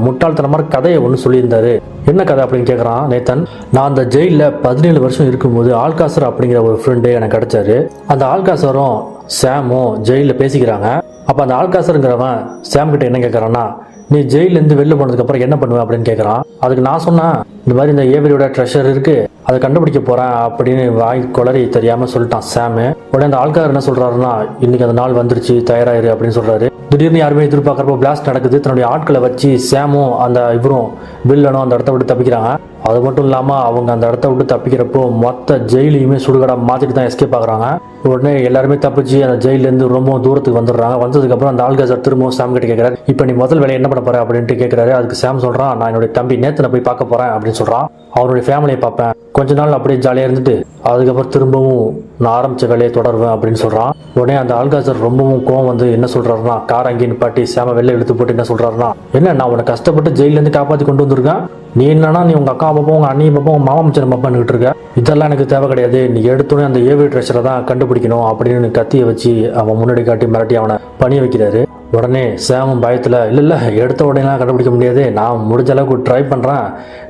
Speaker 1: முட்டாள்தனமான கதையை ஒன்று சொல்லியிருந்தாரு. என்ன கதை அப்படின்னு கேட்குறான் நேத்தன். நான் அந்த ஜெயிலில் 17 வருஷம் இருக்கும்போது ஆல்காசர் அப்படிங்கிற ஒரு ஃப்ரெண்டு எனக்கு கிடைச்சாரு. அந்த ஆல்காசரும் சாமும் ஜெயிலில் பேசிக்கிறாங்க. அப்போ அந்த ஆல்காசருங்கிறவன் சாம் கிட்ட என்ன கேட்குறான்னா, நீ ஜெயிலேருந்து வெளில போனதுக்கப்புறம் என்ன பண்ணுவேன் அப்படின்னு கேட்குறான். அதுக்கு நான் சொன்னேன், இந்த மாதிரி இந்த ஏவரியோட ட்ரெஷர் இருக்கு, அதை கண்டுபிடிக்க போறேன் அப்படின்னு வாய் குளறி தெரியாம சொல்லிட்டான் சாமு. உடனே அந்த ஆள்கார் என்ன சொல்றாருன்னா, இன்னைக்கு அந்த நாள் வந்துருச்சு, தயாராயிரு அப்படின்னு சொல்றாரு. திடீர்னு யாருமே எதிர்பார்க்கறப்போ பிளாஸ்ட் நடக்குது. தன்னுடைய ஆட்களை வச்சு சாமும் அந்த இவரும் வில்லனும் அந்த இடத்த விட்டு தப்பிக்கிறாங்க. அது மட்டும் இல்லாமல் அவங்க அந்த இடத்த விட்டு தப்பிக்கிறப்போ மொத்த ஜெயிலையுமே சுடுகாடா மாற்றிட்டு தான் எஸ்கேப் ஆகுறாங்க. உடனே எல்லாருமே தப்பிச்சு அந்த ஜெயிலேருந்து ரொம்ப தூரத்துக்கு வந்துடுறாங்க. வந்ததுக்கப்புறம் அந்த ஆல்காசர் திரும்பவும் சாம் கிட்ட கேட்குறாரு, இப்போ நீ முதல் வேலையை என்ன பண்ண போற அப்படின்ட்டு கேட்குறாரு. அதுக்கு சாம் சொல்றான், நான் என்னுடைய தம்பி நேத்தனை போய் பார்க்க போறேன் அப்படின்னு சொல்றான். அவருடைய ஃபேமிலியை பார்ப்பேன், கொஞ்ச நாள் அப்படியே ஜாலியாக இருந்துட்டு அதுக்கப்புறம் திரும்பவும் நான் ஆரம்பித்த வேலையை தொடருவேன் அப்படின்னு சொல்கிறான். உடனே அந்த ஆல்காசர் ரொம்பவும் கோவம் வந்து என்ன சொல்கிறாருன்னா, கார் அங்கேயே நிப்பாட்டி சாம வெளில இழுத்து போட்டு என்ன சொல்கிறாருன்னா, என்ன நான் உன்னை கஷ்டப்பட்டு ஜெயிலேருந்து காப்பாற்றி கொண்டு வந்திருக்கேன், நீ என்னன்னா நீ உங்கள் அக்கா பாப்பா உங்கள் அண்ணியை பாப்பா உங்கள் மாமா மச்சனை பாப்பான்னுக்கிட்டு இருக்க, இதெல்லாம் எனக்கு தேவை கிடையாது, நீ எடுத்தோன்னே அந்த ஏவி ட்ரெஷரை தான் கண்டுபிடிக்கணும் அப்படின்னு கத்தியை வச்சு அவன் முன்னாடி காட்டி மிரட்டி அவனை பணிய வைக்கிறாரு. உடனே சாமும் பயத்தில், இல்லை எடுத்த உடனேலாம் கண்டுபிடிக்க முடியாது, நான் முடிஞ்ச அளவுக்கு ட்ரை பண்ணுறேன்,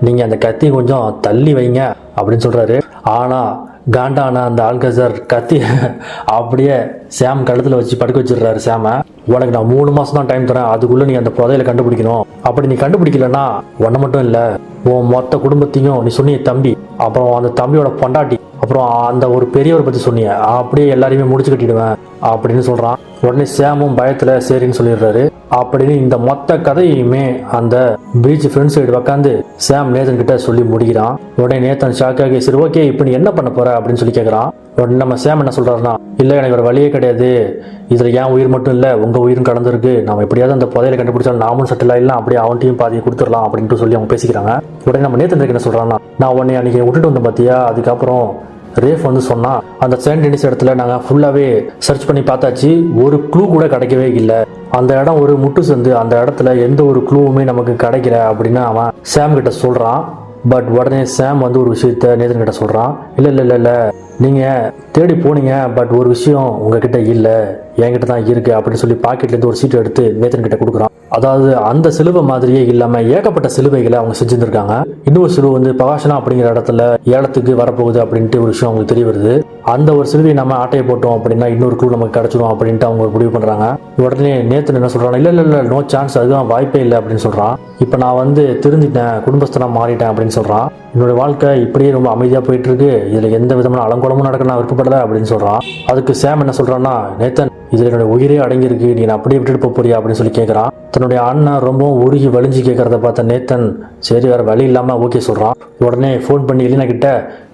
Speaker 1: நீங்கள் அந்த கத்தி கொஞ்சம் தள்ளி வைங்க அப்படின்னு சொல்கிறாரு. ஆனால் காண்டான அந்த ஆல்காசர் கத்தி அப்படியே சாம் கழுத்தில் வச்சு படுக்க வச்சிடுறாரு சாம. உனக்கு நான் 3 மாதம் தான் டைம் தரேன், அதுக்குள்ளே நீ அந்த புதையில கண்டுபிடிக்கணும், அப்படி நீ கண்டுபிடிக்கலன்னா உன்னை மட்டும் இல்லை உன் மொத்த குடும்பத்தையும், நீ சொன்னிய தம்பி, அப்புறம் அந்த தம்பியோட பொண்டாட்டி, அப்புறம் அந்த ஒரு பெரியவரை பற்றி சொன்னிய, அப்படியே எல்லாரையுமே முடிச்சு கட்டிடுவேன் அப்படின்னு சொல்கிறான். உடனே சாமும் பயத்தில் சரின்னு சொல்லிடுறாரு. அப்படின்னு இந்த மொத்த கதையுமே அந்த பீச் ஃப்ரெண்ட் சைடு உட்காந்து சாம் நேத்தன் கிட்ட சொல்லி முடிக்கிறான். உடனே நேத்தன் ஷாக் ஆகி சரி ஓகே இப்போ நீ என்ன பண்ண போற அப்படின்னு சொல்லி கேட்குறான். உடனே நம்ம சாம் என்ன சொல்றாருன்னா இல்லை எனக்கு ஒரு வழியே கிடையாது, இதில் ஏன் உயிர் மட்டும் இல்லை உங்கள் உயிரும் கடந்திருக்கு, நம்ம எப்படியாவது அந்த புதையில கண்டுபிடிச்சாலும் நாமும் செட்டில் ஆகிடலாம், அப்படியே அவன்ட்டையும் பாதியை கொடுத்துடலாம் அப்படின்ட்டு சொல்லி அவங்க பேசிக்கிறாங்க. உடனே நம்ம நேத்தன் என்ன சொல்றான்னா நான் உடனே அன்னைக்கு விட்டுட்டு வந்தேன் பார்த்தியா, அதுக்கப்புறம் ரேஃப் வந்து சொன்னா அந்த செயின்ட் டெனிஸ் இடத்துல நாங்கள் ஃபுல்லாகவே சர்ச் பண்ணி பார்த்தாச்சு, ஒரு க்ளூ கூட கிடைக்கவே இல்லை, அந்த இடம் ஒரு முட்டு சந்து, அந்த இடத்துல எந்த ஒரு க்ளூவுமே நமக்கு கிடைக்கல அப்படின்னு அவன் சாம் கிட்ட சொல்கிறான். பட் உடனே சாம் வந்து ஒரு விஷயத்த நேதன் கிட்ட சொல்கிறான். இல்லை நீங்கள் தேடி போனீங்க, பட் ஒரு விஷயம் உங்ககிட்ட இல்லை, என்கிட்ட தான் இருக்கு அப்படின்னு சொல்லி பாக்கெட்லேருந்து ஒரு சீட்டை எடுத்து நேதன் கிட்ட கொடுக்குறான். அதாவது அந்த சிலுவை மாதிரியே இல்லாமல் ஏகப்பட்ட சிலுவைகளை அவங்க செஞ்சுருக்காங்க. இன்னொரு சிலுவை வந்து பகாஷனா அப்படிங்கிற இடத்துல ஏலத்துக்கு வரப்போகுது அப்படின்ட்டு ஒரு விஷயம் அவங்களுக்கு தெரிய வருது. அந்த ஒரு சிலுவையை நம்ம ஆட்டையை போட்டோம் அப்படின்னா இன்னொரு க்ளூ நமக்கு கிடைச்சிடும் அப்படின்ட்டு அவங்க முடிவு பண்ணுறாங்க. உடனே நேத்தன் என்ன சொல்கிறான், இல்லை நோ சான்ஸ், அதுதான் வாய்ப்பே இல்லை அப்படின்னு சொல்கிறான். இப்போ நான் வந்து திருந்திட்டேன், குடும்பஸ்தனாக மாறிட்டேன் அப்படின்னு சொல்கிறான். என்னோட வாழ்க்கை இப்படியே ரொம்ப அமைதியாக போயிட்டு இருக்கு, இதில் எந்த விதமான அலங்கோலமும் நடக்க நான் விருப்பப்படலை அப்படின்னு சொல்கிறான். அதுக்கு சாம் என்ன சொல்கிறான்னா நேத்தன் இதில் என்னோட உயிரே அடங்கியிருக்கு, நீ நான் அப்படியே விட்டுட்டு போறியா அப்படின்னு சொல்லி கேட்குறான். தன்னுடைய அண்ணன் ரொம்பவும் உருகி வலிஞ்சு கேட்கறத பார்த்த நேத்தன் சரி வேற வழி இல்லாமல் ஓகே சொல்கிறான். உடனே ஃபோன் பண்ணி எலினா கிட்ட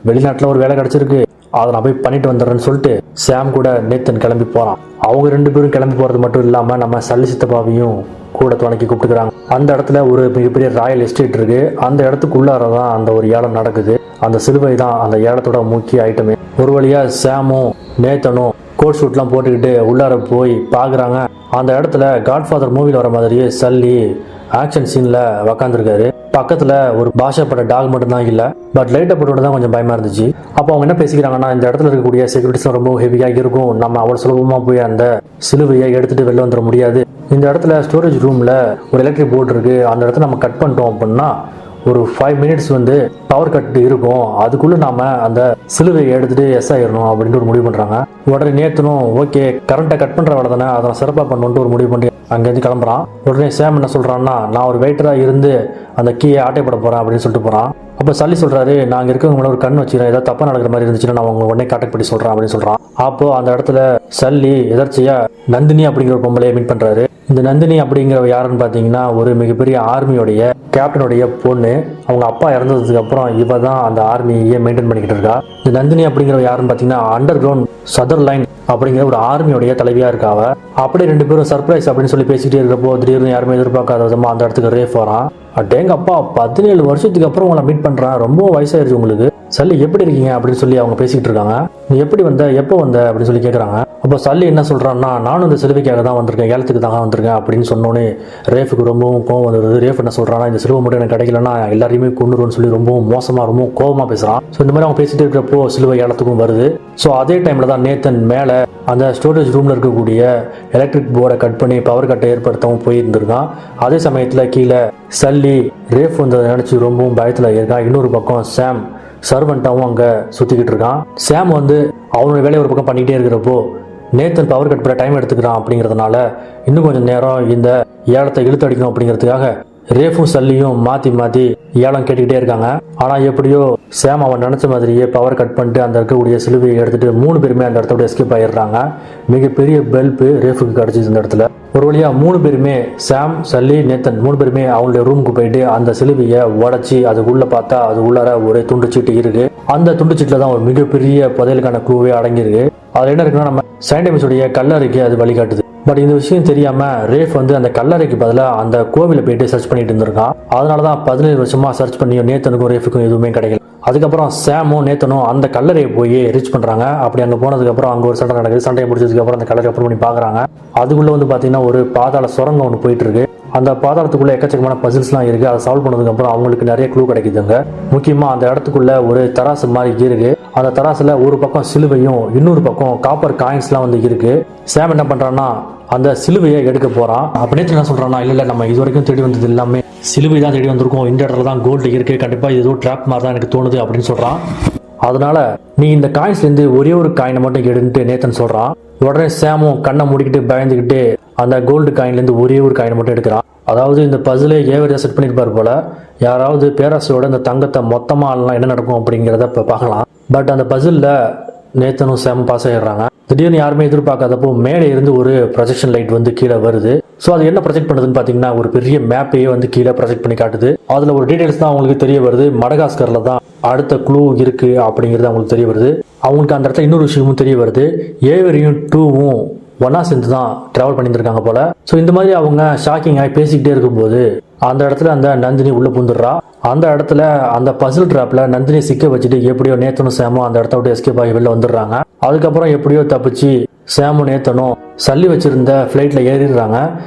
Speaker 1: வெளிநாட்டில் ஒரு வேலை கிடச்சிருக்கு, அதை நான் போய் பண்ணிட்டு வந்துடுறேன்னு சொல்லிட்டு சாம் கூட நேத்தன் கிளம்பி போகிறான். அவங்க 2 பேரும் கிளம்பி போகிறது மட்டும் இல்லாமல் நம்ம சல்லி சித்தப்பாவையும் கூட துணைக்கி கூப்பிட்டுக்கிறாங்க. அந்த இடத்துல ஒரு மிகப்பெரிய ராயல் எஸ்டேட் இருக்கு, அந்த இடத்துக்குள்ளார தான் அந்த ஒரு ஏலம் நடக்குது. அந்த சிலுவை தான் அந்த ஏலத்தோட முக்கிய ஐட்டமே. ஒரு வழியாக சாமும் நேத்தனும் கோட் ஷூட்லாம் போட்டுக்கிட்டு உள்ளார போய் பார்க்குறாங்க. அந்த இடத்துல காட்ஃபாதர் மூவியில் வர மாதிரியே சல்லி ஆக்ஷன் சீனில் உக்காந்துருக்காரு. பக்கத்தில் ஒரு பாஷாப்பட்ட டாக் மட்டும்தான் இல்லை, பட் லைட்டை போட்டு தான் கொஞ்சம் பயமாக இருந்துச்சு. அப்போ அவங்க என்ன பேசிக்கிறாங்கன்னா இந்த இடத்துல இருக்கக்கூடிய செக்யூரிட்டிஸ்லாம் ரொம்ப ஹெவியாக இருக்கும், நம்ம அவ்வளோ சுலபமாக போய் அந்த சிலுவையை எடுத்துகிட்டு வெளில வந்துட முடியாது. இந்த இடத்துல ஸ்டோரேஜ் ரூமில் ஒரு எலக்ட்ரிக் போர்டு இருக்குது, அந்த இடத்துல நம்ம கட் பண்ணிட்டோம் அப்படின்னா ஒரு 5 மினிட்ஸ் வந்து பவர் கட் இருக்கும், அதுக்குள்ளே நாம் அந்த சிலுவையை எடுத்துகிட்டு எஸ் ஆயிடணும் அப்படின்ட்டு ஒரு முடிவு பண்ணுறாங்க. உடனே நேத்தனும் ஓகே கரண்ட்டை கட் பண்ணுற வேலை தானே, அதை சிறப்பாக பண்ணணுன்ட்டு ஒரு முடிவு பண்ணி அங்கேருந்து கிளம்புறான். உடனே சாம் என்ன சொல்கிறான்னா நான் ஒரு வெயிட்டராக இருந்து அந்த கீயை ஆட்டைப்பட போகிறேன் அப்படின்னு சொல்லிட்டு போகிறான். அப்போ சல்லி சொல்கிறாரு நான் அங்கே இருக்கவங்க மேலே ஒரு கண் வச்சுக்கிறேன், ஏதாவது தப்பாக நடக்கிற மாதிரி இருந்துச்சுன்னா நான் அவங்க உடனே கான்டாக்ட் பண்ணி சொல்கிறேன் அப்படின்னு சொல்கிறான். அப்போது அந்த இடத்துல சல்லி எதர்ச்சியாக நந்தினி அப்படிங்கிற ஒரு பொம்பளையை மீட் பண்ணுறாரு. இந்த நந்தினி அப்படிங்கிற யாருன்னு பார்த்தீங்கன்னா ஒரு மிகப்பெரிய ஆர்மியோடைய கேப்டனுடைய பொண்ணு. அவங்க அப்பா இறந்ததுக்கு அப்புறம் இவ தான் அந்த ஆர்மியை மெயின்டைன் பண்ணிக்கிட்டு இருக்கா. இந்த நந்தினி அப்படிங்கிற யாருன்னு பார்த்தீங்கன்னா அண்டர் கிரவுண்ட் சதர்லைன் அப்படிங்கிற ஒரு ஆர்மியோடைய தலைவியாக இருக்காவ. அப்படியே 2 பேரும் சர்ப்ரைஸ் அப்படின்னு சொல்லி பேசிக்கிட்டே இருக்கிறப்போ திடீர்னு யாருமே எதிர்பார்க்காத விதமாக அந்த இடத்துக்கு ரேஃப் வரான். அடேங்கப்பா 17 வருஷத்துக்கு அப்புறம் உங்களை மீட் பண்ணுறேன், ரொம்ப வயசாயிருச்சு உங்களுக்கு, சல்லி எப்படி இருக்கீங்க அப்படின்னு சொல்லி அவங்க பேசிக்கிட்டு இருக்காங்க. நீ எப்படி வந்த, எப்போ வந்த அப்படின்னு சொல்லி கேட்குறாங்க. அப்போ சல்லி என்ன சொல்கிறான்னா நானும் இந்த சிலுவைக்காக தான் வந்திருக்கேன், ஏலத்துக்கு தான் வந்திருக்கேன் அப்படின்னு சொன்னோன்னே ரேஃபுக்கு ரொம்பவும் கோவம் வந்தது. ரேஃப் என்ன சொல்கிறான்னா இந்த சிலுவை மட்டும் எனக்கு கிடைக்கலன்னா எல்லாரையுமே கொண்டுருன்னு சொல்லி ரொம்பவும் மோசமாக ரொம்பவும் கோவமாக பேசுகிறான். ஸோ இந்த மாதிரி அவங்க பேசிட்டு இருக்கிறப்போ சிலுவை ஏலத்துக்கும் வருது. ஸோ அதே டைமில் தான் நேத்தன் மேலே அந்த ஸ்டோரேஜ் ரூமில் இருக்கக்கூடிய எலக்ட்ரிக் போர்டை கட் பண்ணி பவர் கட்டை ஏற்படுத்தவும் போயிருந்துருக்கான். அதே சமயத்தில் கீழே சல்லி ரேஃப் வந்ததை நினச்சி ரொம்பவும் பயத்தில் இருக்கான். இன்னொரு பக்கம் சாம் சர்வெண்ட்டாகவும் அங்கே சுற்றிக்கிட்டு இருக்கான். சாம் வந்து அவனோட வேலையை ஒரு பக்கம் பண்ணிக்கிட்டே இருக்கிறப்போ நேத்தன் பவர் கட் பண்ண டைம் எடுத்துக்கிறான். அப்படிங்கிறதுனால இன்னும் கொஞ்சம் நேரம் இந்த ஏலத்தை இழுத்து அடிக்கணும் அப்படிங்கிறதுக்காக ரேஃபும் சல்லியும் மாற்றி ஏலம் கேட்டுக்கிட்டே இருக்காங்க. ஆனால் எப்படியோ சாம் அவன் நினச்ச மாதிரியே பவர் கட் பண்ணிட்டு அந்த இருக்கக்கூடிய சிலுவையை எடுத்துட்டு 3 பேருமே அந்த இடத்த எஸ்கேப் ஆயிடுறாங்க. மிகப்பெரிய பெல்ப்பு ரேஃபுக்கு கிடச்சிது இந்த இடத்துல. ஒரு வழியாக 3 பேருமே சாம் சல்லி நேத்தன் 3 பேருமே அவங்களுடைய ரூமுக்கு போயிட்டு அந்த சிலுவையை உடச்சி அதுக்குள்ளே பார்த்தா அது உள்ளார ஒரு துண்டுச்சீட்டு இருக்கு. அந்த துண்டுச்சீட்டில் தான் ஒரு மிகப்பெரிய புதையலுக்கான க்ளூவே அடங்கியிருக்கு. அதில் என்ன இருக்குன்னா நம்ம சயின்டிஸ்டுடைய கல்லறைக்கு அது வழிகாட்டுது. பட் இந்த விஷயம் தெரியாமல் ரேஃப் வந்து அந்த கல்லறைக்கு பதிலாக அந்த கோவிலை போயிட்டு சர்ச் பண்ணிட்டு இருந்திருக்கான். அதனால தான் 17 வருஷமாக சர்ச் பண்ணியும் நேத்தனுக்கும் ரேஃபுக்கும் எதுவுமே கிடைக்கல. அதுக்கப்புறம் சாமும் நேத்தனும் அந்த கல்லறையை போய் ரீச் பண்ணுறாங்க. அப்படி அங்கே போனதுக்கப்புறம் அங்கே ஒரு சண்டை நடக்குது. சண்டையை முடிச்சதுக்கப்புறம் அந்த கல்லறை ஓப்பன் பண்ணி பார்க்குறாங்க. அதுக்குள்ளே வந்து பார்த்தீங்கன்னா ஒரு பாதாள சுரங்கம் ஒன்று போயிட்டு இருக்கு. அந்த பாதாளத்துக்குள்ளே எக்கச்சக்கமான பசில்ஸ்லாம் இருக்குது. அதை சால்வ் பண்ணதுக்கப்புறம் அவங்களுக்கு நிறைய க்ளூ கிடைக்குதுங்க. முக்கியமாக அந்த இடத்துக்குள்ள ஒரு தராசு மாதிரி இருக்குது. அந்த தராசில் ஒரு பக்கம் சிலுவையும் இன்னொரு பக்கம் காப்பர் காயின்ஸ்லாம் வந்து இருக்குது. சாம் என்ன பண்ணுறான்னா அந்த சிலுவையை எடுக்க போகிறான். அப்படியே என்ன சொல்கிறான்னா இல்லை நம்ம இது வரைக்கும் தேடி வந்தது எல்லாமே சிலுவை தான் தேடி வந்திருக்கோம், இந்த இடத்துல தான் கோல்டு இருக்குது, கண்டிப்பாக இது ஏதோ ட்ராப் மாதிரி தான் எனக்கு தோணுது அப்படின்னு சொல்கிறான். அதனால நீ இந்த காயின்ஸ்லேருந்து ஒரே ஒரு காயினை மட்டும் எடுன்ட்டு நேத்தன் சொல்கிறான். உடனே சாமும் கண்ணை மூடிக்கிட்டு பயந்துக்கிட்டு அந்த கோல்டு காயின்லேருந்து ஒரே ஒரு காயினை மட்டும் எடுக்கிறான். அதாவது இந்த பசிலை ஏவரியாக செட் பண்ணியிருப்பார் போல். யாராவது பேராசையோட இந்த தங்கத்தை மொத்தமாக ஆளலாம் என்ன நடக்கும் அப்படிங்கிறத இப்போ பார்க்கலாம். பட் அந்த பசிலில் நேத்தனும் சாமும் பாஸ் ஆகிடுறாங்க. திடீர்னு யாருமே எதிர்பார்க்காதப்போ மேலே இருந்து ஒரு ப்ரொஜெக்ஷன் லைட் வந்து கீழே வருது. ஸோ அது என்ன ப்ரொஜெக்ட் பண்ணுதுன்னு பார்த்தீங்கன்னா ஒரு பெரிய மேப்பையே வந்து கீழே ப்ரொஜெக்ட் பண்ணி காட்டுது. அதில் ஒரு டீடைல்ஸ் தான் அவங்களுக்கு தெரிய வருது. மடகாஸ்கரில் தான் அடுத்த க்ளூ இருக்கு அப்படிங்கிறது அவங்களுக்கு தெரிய வருது. அவங்களுக்கு அந்த இடத்துல இன்னொரு விஷயமும் தெரிய வருது. ஏவரியும் டூவும் ஒன்னா சேர்ந்து தான் டிராவல் பண்ணியிருக்காங்க போல. ஸோ இந்த மாதிரி அவங்க ஷாக்கிங் ஆகி பேசிக்கிட்டே இருக்கும்போது அந்த இடத்துல அந்த நந்தினி உள்ள பூந்துடுறா. அந்த இடத்துல அந்த பசில் ட்ராப்ல நந்தினி சிக்க வச்சுட்டு எப்படியோ நேத்தனும் சேமும் அந்த இடத்த விட்டு எஸ்கேப் ஆகி வெளில வந்துடுறாங்க. அதுக்கப்புறம் எப்படியோ தப்பிச்சு சேமும் நேத்தனும் சல்லி வச்சிருந்த ஃபிளைட்ல ஏறிடுறாங்க.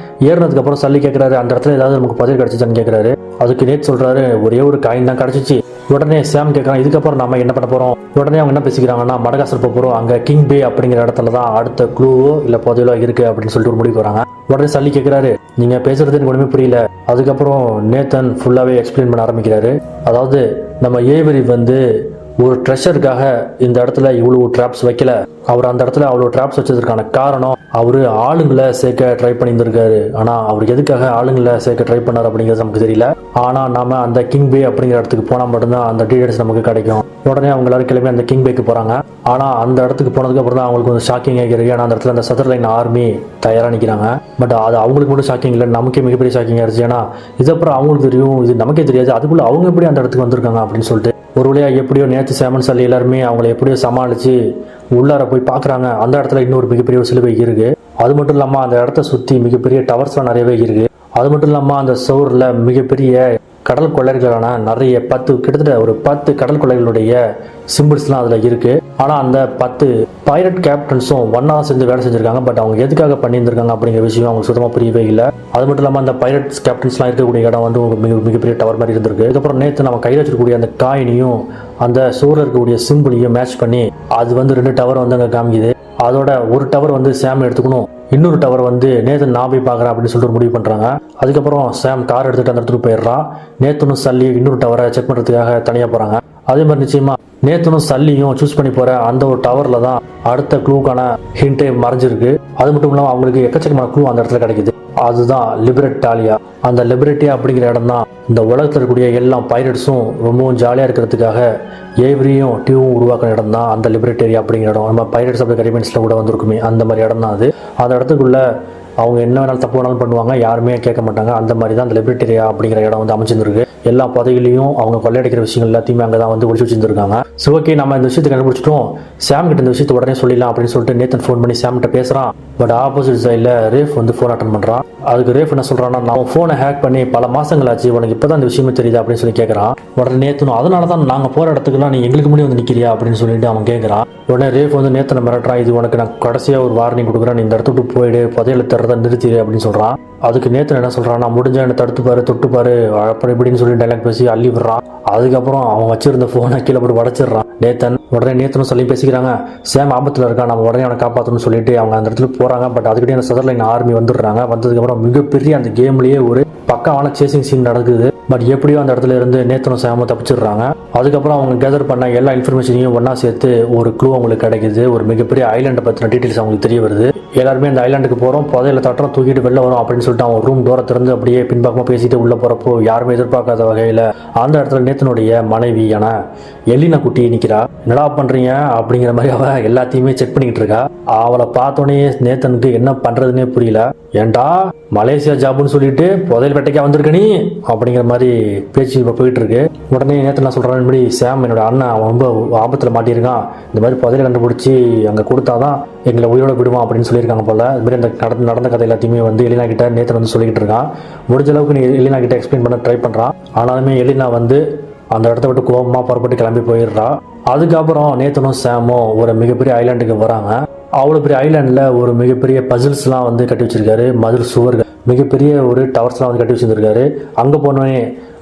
Speaker 1: ஏறினதுக்கு அப்புறம் சல்லி கேட்கறாரு, அந்த இடத்துல ஏதாவது நமக்கு பதில் கிடைச்சிச்சான்னு கேட்கறாரு. அதுக்கு நேத்து சொல்றாரு, ஒரே ஒரு காயின் தான் கிடைச்சிச்சு. உடனே சேம் கேட்கறான், இதுக்கப்புறம் நம்ம என்ன பண்ண போறோம்? உடனே அவங்க என்ன பேசிக்கிறாங்கன்னா, மடகாஸ்கர் போறோம், அங்க கிங் பே அப்படிங்கிற இடத்துல தான் அடுத்த க்ளூவோ இல்ல புதையலோ இருக்கு அப்படின்னு சொல்லிட்டு ஒரு முடிவுக்கு வராங்க. உடனே சல்லி கேட்கிறாரு, நீங்க பேசுறது எனக்கு ஒண்ணுமே புரியல. அதுக்கப்புறம் நேத்தன் ஃபுல்லாவே எக்ஸ்பிளைன் பண்ண ஆரம்பிக்கிறாரு. அதாவது நம்ம ஏவரி வந்து ஒரு ட்ரெஷருக்காக இந்த இடத்துல இவ்வளவு டிராப்ஸ் வைக்கல. அவர் அந்த இடத்துல அவ்வளவு டிராப்ஸ் வச்சதுக்கான காரணம் அவரு ஆளுங்களை சேர்க்க ட்ரை பண்ணியிருந்திருக்காரு. ஆனா அவருக்கு எதுக்காக ஆளுங்களை சேர்க்க ட்ரை பண்ணார் அப்படிங்கிறது நமக்கு தெரியல. ஆனா நாம அந்த கிங் பே அப்படிங்கிற இடத்துக்கு போனா மட்டும்தான் அந்த டீடைல்ஸ் நமக்கு கிடைக்கும். உடனே அவங்க எல்லாரும் கிளம்பி அந்த கிங் பேக்கு போறாங்க. ஆனா அந்த இடத்துக்கு போனதுக்கு அப்புறம் தான் அவங்களுக்கு கொஞ்சம் ஷாக்கிங் ஆகிருக்கு. ஏன்னா அந்த இடத்துல அந்த சதர்லைன் ஆர்மி தயாரா நிக்கிறாங்க. பட் அது அவங்களுக்கு மட்டும் ஷாக்கிங் இல்லை, நமக்கே மிகப்பெரிய ஷாக்கிங் ஆயிடுச்சு. ஏன்னா இதுக்கப்புறம் அவங்களுக்கு தெரியும், இது நமக்கே தெரியாது, அதுக்குள்ள அவங்க எப்படி அந்த இடத்துக்கு வந்திருக்காங்க அப்படின்னு சொல்லிட்டு ஒரு வழியா எப்படியோ நேத்து சேமன் சல்லி எல்லாருமே அவங்களை எப்படியோ சமாளிச்சு உள்ளார போய் பாக்குறாங்க. அந்த இடத்துல இன்னொரு மிகப்பெரிய ஒரு சிலுவை இருக்கு. அது மட்டும் இல்லாம அந்த இடத்த சுத்தி மிகப்பெரிய டவர்ஸ்லாம் நிறையவே இருக்கு. அது மட்டும் இல்லாம அந்த சோர்ல மிகப்பெரிய கடல் கொள்ளைகளான நிறைய கிட்டத்தட்ட ஒரு 10 கடல் கொள்ளைகளுடைய சிம்பிள்ஸ்லாம் அதுல இருக்கு. ஆனா அந்த 10 பைரட் கேப்டன்ஸும் ஒன்னா சேர்ந்து வேலை செஞ்சிருக்காங்க. பட் அவங்க எதுக்காக பண்ணியிருந்திருக்காங்க அப்படிங்கிற விஷயம் அவங்களுக்கு சுத்தமா புரியவே இல்லை. அது மட்டும் இல்லாம அந்த பைரட்ஸ் கேப்டன்ஸ்லாம் இருக்கக்கூடிய இடம் வந்து மிகப்பெரிய டவர் மாதிரி இருந்திருக்கு. அதுக்கப்புறம் நேற்று நம்ம கையில் வச்சிருக்கக்கூடிய அந்த காயினையும் அந்த சோர்ல இருக்கக்கூடிய சிம்பிளையும் மேட்ச் பண்ணி அது வந்து 2 டவர் வந்து அங்கே காமிக்குது. அதோட ஒரு டவர் வந்து சேம் எடுத்துக்கணும், இன்னொரு டவர் வந்து நேத்து நான் போய் பார்க்குறேன் அப்படின்னு சொல்லிட்டு ஒரு முடிவு பண்ணுறாங்க. அதுக்கப்புறம் சேம் கார் எடுத்துகிட்டு அந்த இடத்துக்கு போயிடுறான். நேத்தனும் சல்லி இன்னொரு டவரை செக் பண்ணுறதுக்காக தனியாக போகிறாங்க. அதே மாதிரி நிச்சயமா நேத்தனும் சல்லியும் சூஸ் பண்ணி போகிற அந்த ஒரு டவரில் தான் அடுத்த க்ளூக்கான ஹிண்டே மறைஞ்சிருக்கு. அது மட்டும் இல்லாமல் அவங்களுக்கு எக்கச்சக்கமான க்ளூ அந்த இடத்துல கிடைக்குது. அதுதான் லிபரட்டாலியா. அந்த லிபரட்டியா அப்படிங்கிற இடம் தான் இந்த உலகத்தில் இருக்கக்கூடிய எல்லா பைரட்ஸும் ரொம்பவும் ஜாலியாக இருக்கிறதுக்காக ஏவரியும் டியூவும் உருவாக்குற இடம் தான் அந்த லிபரட்டேரியா அப்படிங்கிற இடம். நம்ம பைரட்ஸ் ஆஃப் தி கரீபியன்ஸில் கூட வந்திருக்குமே, அந்த மாதிரி இடம் தான் அது. அந்த இடத்துக்குள்ள அவங்க என்ன வேணாலும் தப்பு வேணாலும் பண்ணுவாங்க, யாருமே கேட்க மாட்டாங்க. அந்த மாதிரி தான் அந்த லிபரட்டேரியா அப்படிங்கிற இடம் வந்து அமைச்சிருந்திருக்கு. எல்லா பதவிகளையும் அவங்க கொள்ளையடிக்கிற விஷயங்கள் எல்லாத்தையுமே அங்கே தான் வந்து ஒழிச்சு வச்சிருக்காங்க. ஸோ ஓகே, நம்ம இந்த விஷயத்தை கண்டுபிடிச்சிட்டோம், சாம் கிட்ட இந்த விஷயத்தை உடனே சொல்லிடலாம் அப்படின்னு சொல்லிட்டு நேத்தன் ஃபோன் பண்ணி சாம் கிட்ட பேசுறான். பட் ஆப்போசிட் சைடில் ரேஃப் வந்து ஃபோன் அட்டன் பண்ணுறான். அதுக்கு ரேஃப் என்ன சொல்கிறான்னா, நான் ஃபோனை ஹேக் பண்ணி பல மாதங்கள் ஆச்சு, உனக்கு இப்போ தான் இந்த விஷயமே தெரியுது அப்படின்னு சொல்லி கேட்குறான். உடனே நேத்தனும் அதனால தான் நாங்கள் போகிற இடத்துக்குலாம் நீ எங்களுக்கு முன்னாடி வந்து நிற்கிறியா அப்படின்னு சொல்லிட்டு அவன் கேட்குறான். உடனே ரேஃப் வந்து நேத்தனை மிரட்டுறான், இது உனக்கு நான் கடைசியாக ஒரு வார்னிங் கொடுக்குறேன், நீ இந்த இடத்துக்கு போயிடு, புதையல தர்றதை நிறுத்திடு அப்படின்னு சொல்கிறான். அதுக்கு நேத்தன் என்ன சொல்கிறான்னா, முடிஞ்சா என்னை தடுத்துப்பாரு, தொட்டுப்பாரு, அப்படி இப்படின்னு சொல்லி டைலாக் பேசி அள்ளி விடுறான். அதுக்கப்புறம் அவன் வச்சிருந்த ஃபோனை கீழே போட்டு உடச்சிடுறான் நேத்தன். உடனே நேத்தனும் சொல்லி பேசிக்கிறாங்க, சேம் ஆபத்தில் இருக்கா, நம்ம உடனே அவனை காப்பாற்றணும்னு சொல்லிட்டு அவங்க அந்த இடத்துல போகிறாங்க. பட் அதுக்கிட்டே அந்த சதர்லைன் ஆர்மி வந்துடுறாங்க. வந்ததுக்கப்புறம் மிகப்பெரிய அந்த கேம்லேயே ஒரு பக்காவான சேசிங் சீன் நடக்குது. பட் எப்படியோ அந்த இடத்துல இருந்து நேத்தனும் சேமும் தப்பிச்சிடுறாங்க. அதுக்கப்புறம் அவங்க கேதர் பண்ண எல்லா இன்ஃபர்மேஷனையும் ஒன்றா சேர்த்து ஒரு க்ளூ அவங்களுக்கு கிடைக்குது. ஒரு மிகப்பெரிய ஐலாண்டை பற்றின டீட்டெயில்ஸ் அவங்களுக்கு தெரிய வருது. எல்லாருமே அந்த ஐலாண்டுக்கு போகிறோம், புதையில தட்டுறோம், தூக்கிட்டு வெளில வரும் அப்படின்னு சொல்லிட்டு அவன் ரூம் டோரை திறந்து அப்படியே பின்பக்கமாக பேசிட்டு உள்ளே போகிறப்போ யாருமே எதிர்பார்க்காத வகையில் அந்த இடத்துல நேத்தனுடைய மனைவியான எலினா குட்டி நிற்கிறா. என்னடா பண்ணுறீங்க அப்படிங்கிற மாதிரி அவள் எல்லாத்தையுமே செக் பண்ணிக்கிட்டு இருக்கா. அவளை பார்த்தோன்னே நேத்தனுக்கு என்ன பண்ணுறதுனே புரியல. ஏண்டா மலேசியா ஜாப்னு சொல்லிட்டு புதையல் வெட்டைக்கா வந்திருக்க நீ அப்படிங்கிற மாதிரி பேச்சு இப்போ போயிட்டு இருக்கு. உடனே நேற்று நான் சொல்கிறேன், இப்படி சேம் என்னோட அண்ணன் அவன் ரொம்ப ஆபத்தில் மாட்டியிருக்கான், இந்த மாதிரி புதையலை கண்டுபிடிச்சி அங்கே கொடுத்தாதான் எங்களை உயிரோட விடுவான் அப்படின்னு சொல்லியிருக்காங்க போல. இது மாதிரி அந்த நடந்த கதை எல்லாத்தையுமே வந்து எலினா கிட்ட நேற்று வந்து சொல்லிக்கிட்டு இருக்கான். முடிஞ்ச அளவுக்கு நீ எலினா கிட்ட எக்ஸ்பிளைன் பண்ண ட்ரை பண்ணுறான். ஆனாலுமே எலினா வந்து அந்த இடத்த விட்டு கோபமாக புறப்பட்டு கிளம்பி போயிடுறா. அதுக்கப்புறம் நேத்தனும் சேமும் ஒரு மிகப்பெரிய ஐலாண்டுக்கு வராங்க. அவ்வளோ பெரிய ஐலாண்டில் ஒரு மிகப்பெரிய பசில்ஸ்லாம் வந்து கட்டி வச்சிருக்காரு. மதுர் சுவர்கள், மிகப்பெரிய ஒரு டவர்ஸ்லாம் வந்து கட்டி வச்சிருக்காரு. அங்கே போனோடனே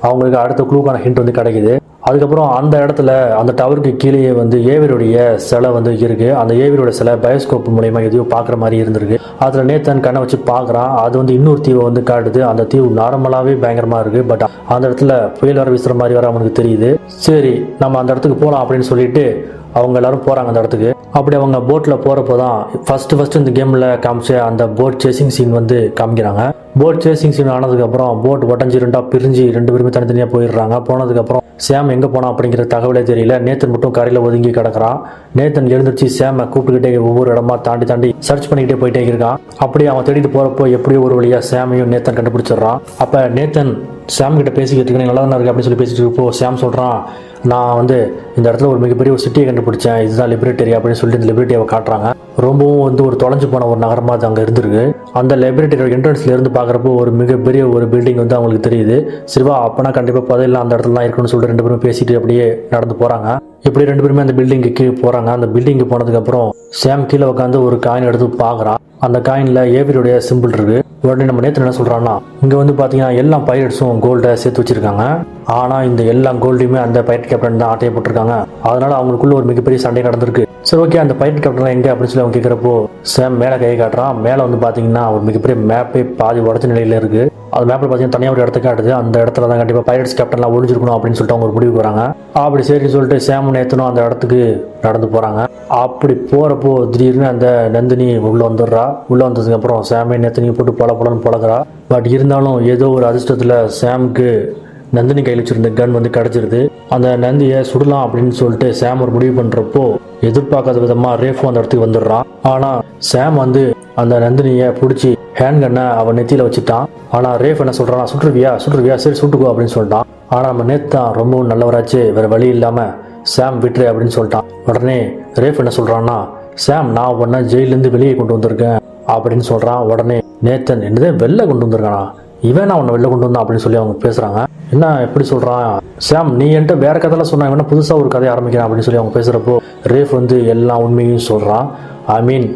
Speaker 1: அவங்களுக்கு அடுத்த க்ளூக்கான ஹிண்ட் வந்து கிடைக்குது. அதுக்கப்புறம் அந்த இடத்துல அந்த டவருக்கு கீழே வந்து ஏவருடைய சிலை வந்து இருக்கு. அந்த ஏவரோட சிலை பயோஸ்கோப் மூலயமா எதையோ பார்க்குற மாதிரி இருந்திருக்கு. அதில் நேத்தன் கண்ணை வச்சு பார்க்குறான். அது வந்து இன்னொரு தீவை வந்து காட்டுது. அந்த தீவு நார்மலாகவே பயங்கரமாக இருக்குது. பட் அந்த இடத்துல புயல் வர வீசுகிற மாதிரி வர அவனுக்கு தெரியுது. சரி, நம்ம அந்த இடத்துக்கு போகலாம் அப்படின்னு சொல்லிட்டு அவங்க எல்லாரும் போகிறாங்க அந்த இடத்துக்கு. அப்படி அவங்க போட்டில் போகிறப்போ தான் ஃபர்ஸ்ட் இந்த கேமில் காமிச்ச அந்த போட் சேசிங் சீன் வந்து காமிக்கிறாங்க. போட் சேசிங் சீன் ஆனதுக்கப்புறம் போட் உடஞ்சி ரெண்டாக பிரிஞ்சு 2 பேருமே தனித்தனியாக போயிடுறாங்க. போனதுக்கப்புறம் சேம் எங்கே போனா அப்படிங்கிற தகவலே தெரியல. நேத்தன் மட்டும் கரையில் ஒதுங்கி கிடக்குறான். நேத்தன் எழுந்திரிச்சு சேமை கூப்பிட்டுக்கிட்டே ஒவ்வொரு இடமா தாண்டி சர்ச் பண்ணிக்கிட்டே போயிட்டே இருக்கான். அப்படியே அவன் தேடிட்டு போகிறப்போ எப்படியோ ஒரு வழியா சேமையும் நேத்தன் கண்டுபிடிச்சிடுறான். அப்போ நேத்தன் சாம் கிட்ட பேசிக்கிட்டு இருக்கேன், நல்லா தானே இருக்கு அப்படின்னு சொல்லி பேசிட்டு இருப்போ சாம் சொல்கிறான், நான் இந்த இடத்துல ஒரு மிகப்பெரிய ஒரு சிட்டியை கண்டுபிடிச்சேன், இதுதான் லிபரேட்டரி அப்படின்னு சொல்லிட்டு இந்த லிபரேட்டரியை காட்டுறாங்க. ரொம்பவும் ஒரு தொலைஞ்சு போன ஒரு நகரமாக அது அங்கே இருந்திருக்கு. அந்த லிபரேட்டரி என்ட்ரன்ஸ்ல இருந்து பார்க்குறப்போ ஒரு மிகப்பெரிய ஒரு பில்டிங் அவங்களுக்கு தெரியுது. சிறுவா அப்பனா கண்டிப்பாக பதிலாம் அந்த இடத்துல தான் இருக்குன்னு சொல்லிட்டு 2 பேரும் பேசிட்டு அப்படியே நடந்து போகிறாங்க. இப்படி 2 பேருமே அந்த பில்டிங்க்கு போகிறாங்க. அந்த பில்டிங்கு போனதுக்கப்புறம் சாம் கீழே உட்காந்து ஒரு காயின் எடுத்து பார்க்குறான். அந்த காயினில் ஏவியோடைய சிம்பிள் இருக்கு. உடனே நம்ம நேற்று என்ன சொல்கிறான்னா, இங்கே பார்த்தீங்கன்னா எல்லா பைரட்ஸும் கோல்டை சேர்த்து வச்சிருக்காங்க. ஆனால் இந்த எல்லா கோல்டையுமே அந்த பைரட் கேப்டன் தான் ஆட்டையை போட்டிருக்காங்க. அதனால அவங்களுக்குள்ள ஒரு மிகப்பெரிய சண்டை நடந்திருக்கு. சரி ஓகே, அந்த பைரட் கேப்டன் எங்கே அப்படின்னு சொல்லி அவங்க கேட்குறப்போ சாம் மேலே கை காட்டுறான். மேலே பார்த்தீங்கன்னா ஒரு மிகப்பெரிய மேப்பே பாதி உடச்ச நிலையில் இருக்குது. அது மேப்பில் பார்த்தீங்கன்னா தனியாக ஒரு இடத்த காட்டுது. அந்த இடத்துல தான் கண்டிப்பாக பைரட்ஸ் கேப்டன்லாம் ஒழிஞ்சிருக்கணும் அப்படின்னு சொல்லிட்டு அவங்க ஒரு முடிவு போகிறாங்க. அப்படி சரின்னு சொல்லிட்டு சாமும் நேத்தனும் அந்த இடத்துக்கு நடந்து போகிறாங்க. அப்படி போகிறப்போ திடீர்னு அந்த நந்தினி உள்ளே வந்துடுறா. உள்ளே வந்ததுக்கப்புறம் சாமே நேத்தனியை போட்டு பொலன்னு பழகிறா. பட் இருந்தாலும் ஏதோ ஒரு அதிர்ஷ்டத்தில் சாமுக்கு நந்தினி கையில் வச்சிருந்த கன் கிடச்சிருது. அந்த நந்தியை சுடலாம் அப்படின்னு சொல்லிட்டு சாம் ஒரு முடிவு பண்ணுறப்போ எதிர்பார்க்காத விதமாக ரேஃபும் அந்த இடத்துக்கு வந்துடுறான். ஆனால் சாம் அந்த நந்தினியை பிடிச்சி ஹேண்ட் கன்னை அவன் நெத்தியில் வச்சுட்டான். ஆனால் ரேஃப் என்ன சொல்கிறான், சுற்றுவியா சரி சுட்டுக்கோ அப்படின்னு சொல்லிட்டான். ஆனால் நம்ம நேத்தான் ரொம்பவும் நல்லவராச்சு, வேறு வழி இல்லாமல் சாம் விட்டுரு அப்படின்னு சொல்லிட்டான். உடனே ரேஃப் என்ன சொல்கிறான்னா, சாம் நான் உன்னை ஜெயிலேருந்து வெளியே கொண்டு வந்திருக்கேன் அப்படின்னு சொல்கிறான். உடனே நேத்தன் என்னதே வெளில கொண்டு வந்திருக்கானா, இவன் நான் உன்னை வெளில கொண்டு வந்தான் அப்படின்னு சொல்லி அவங்க பேசுகிறாங்க. என்ன எப்படி சொல்கிறான், சாம் நீ என்கிட்ட வேற கதையெல்லாம் சொன்னா, இவனா புதுசாக ஒரு கதையை ஆரம்பிக்கிறான் அப்படின்னு சொல்லி அவங்க பேசுகிறப்போ ரேஃப் எல்லா உண்மையும் சொல்கிறான். ஐ மீன்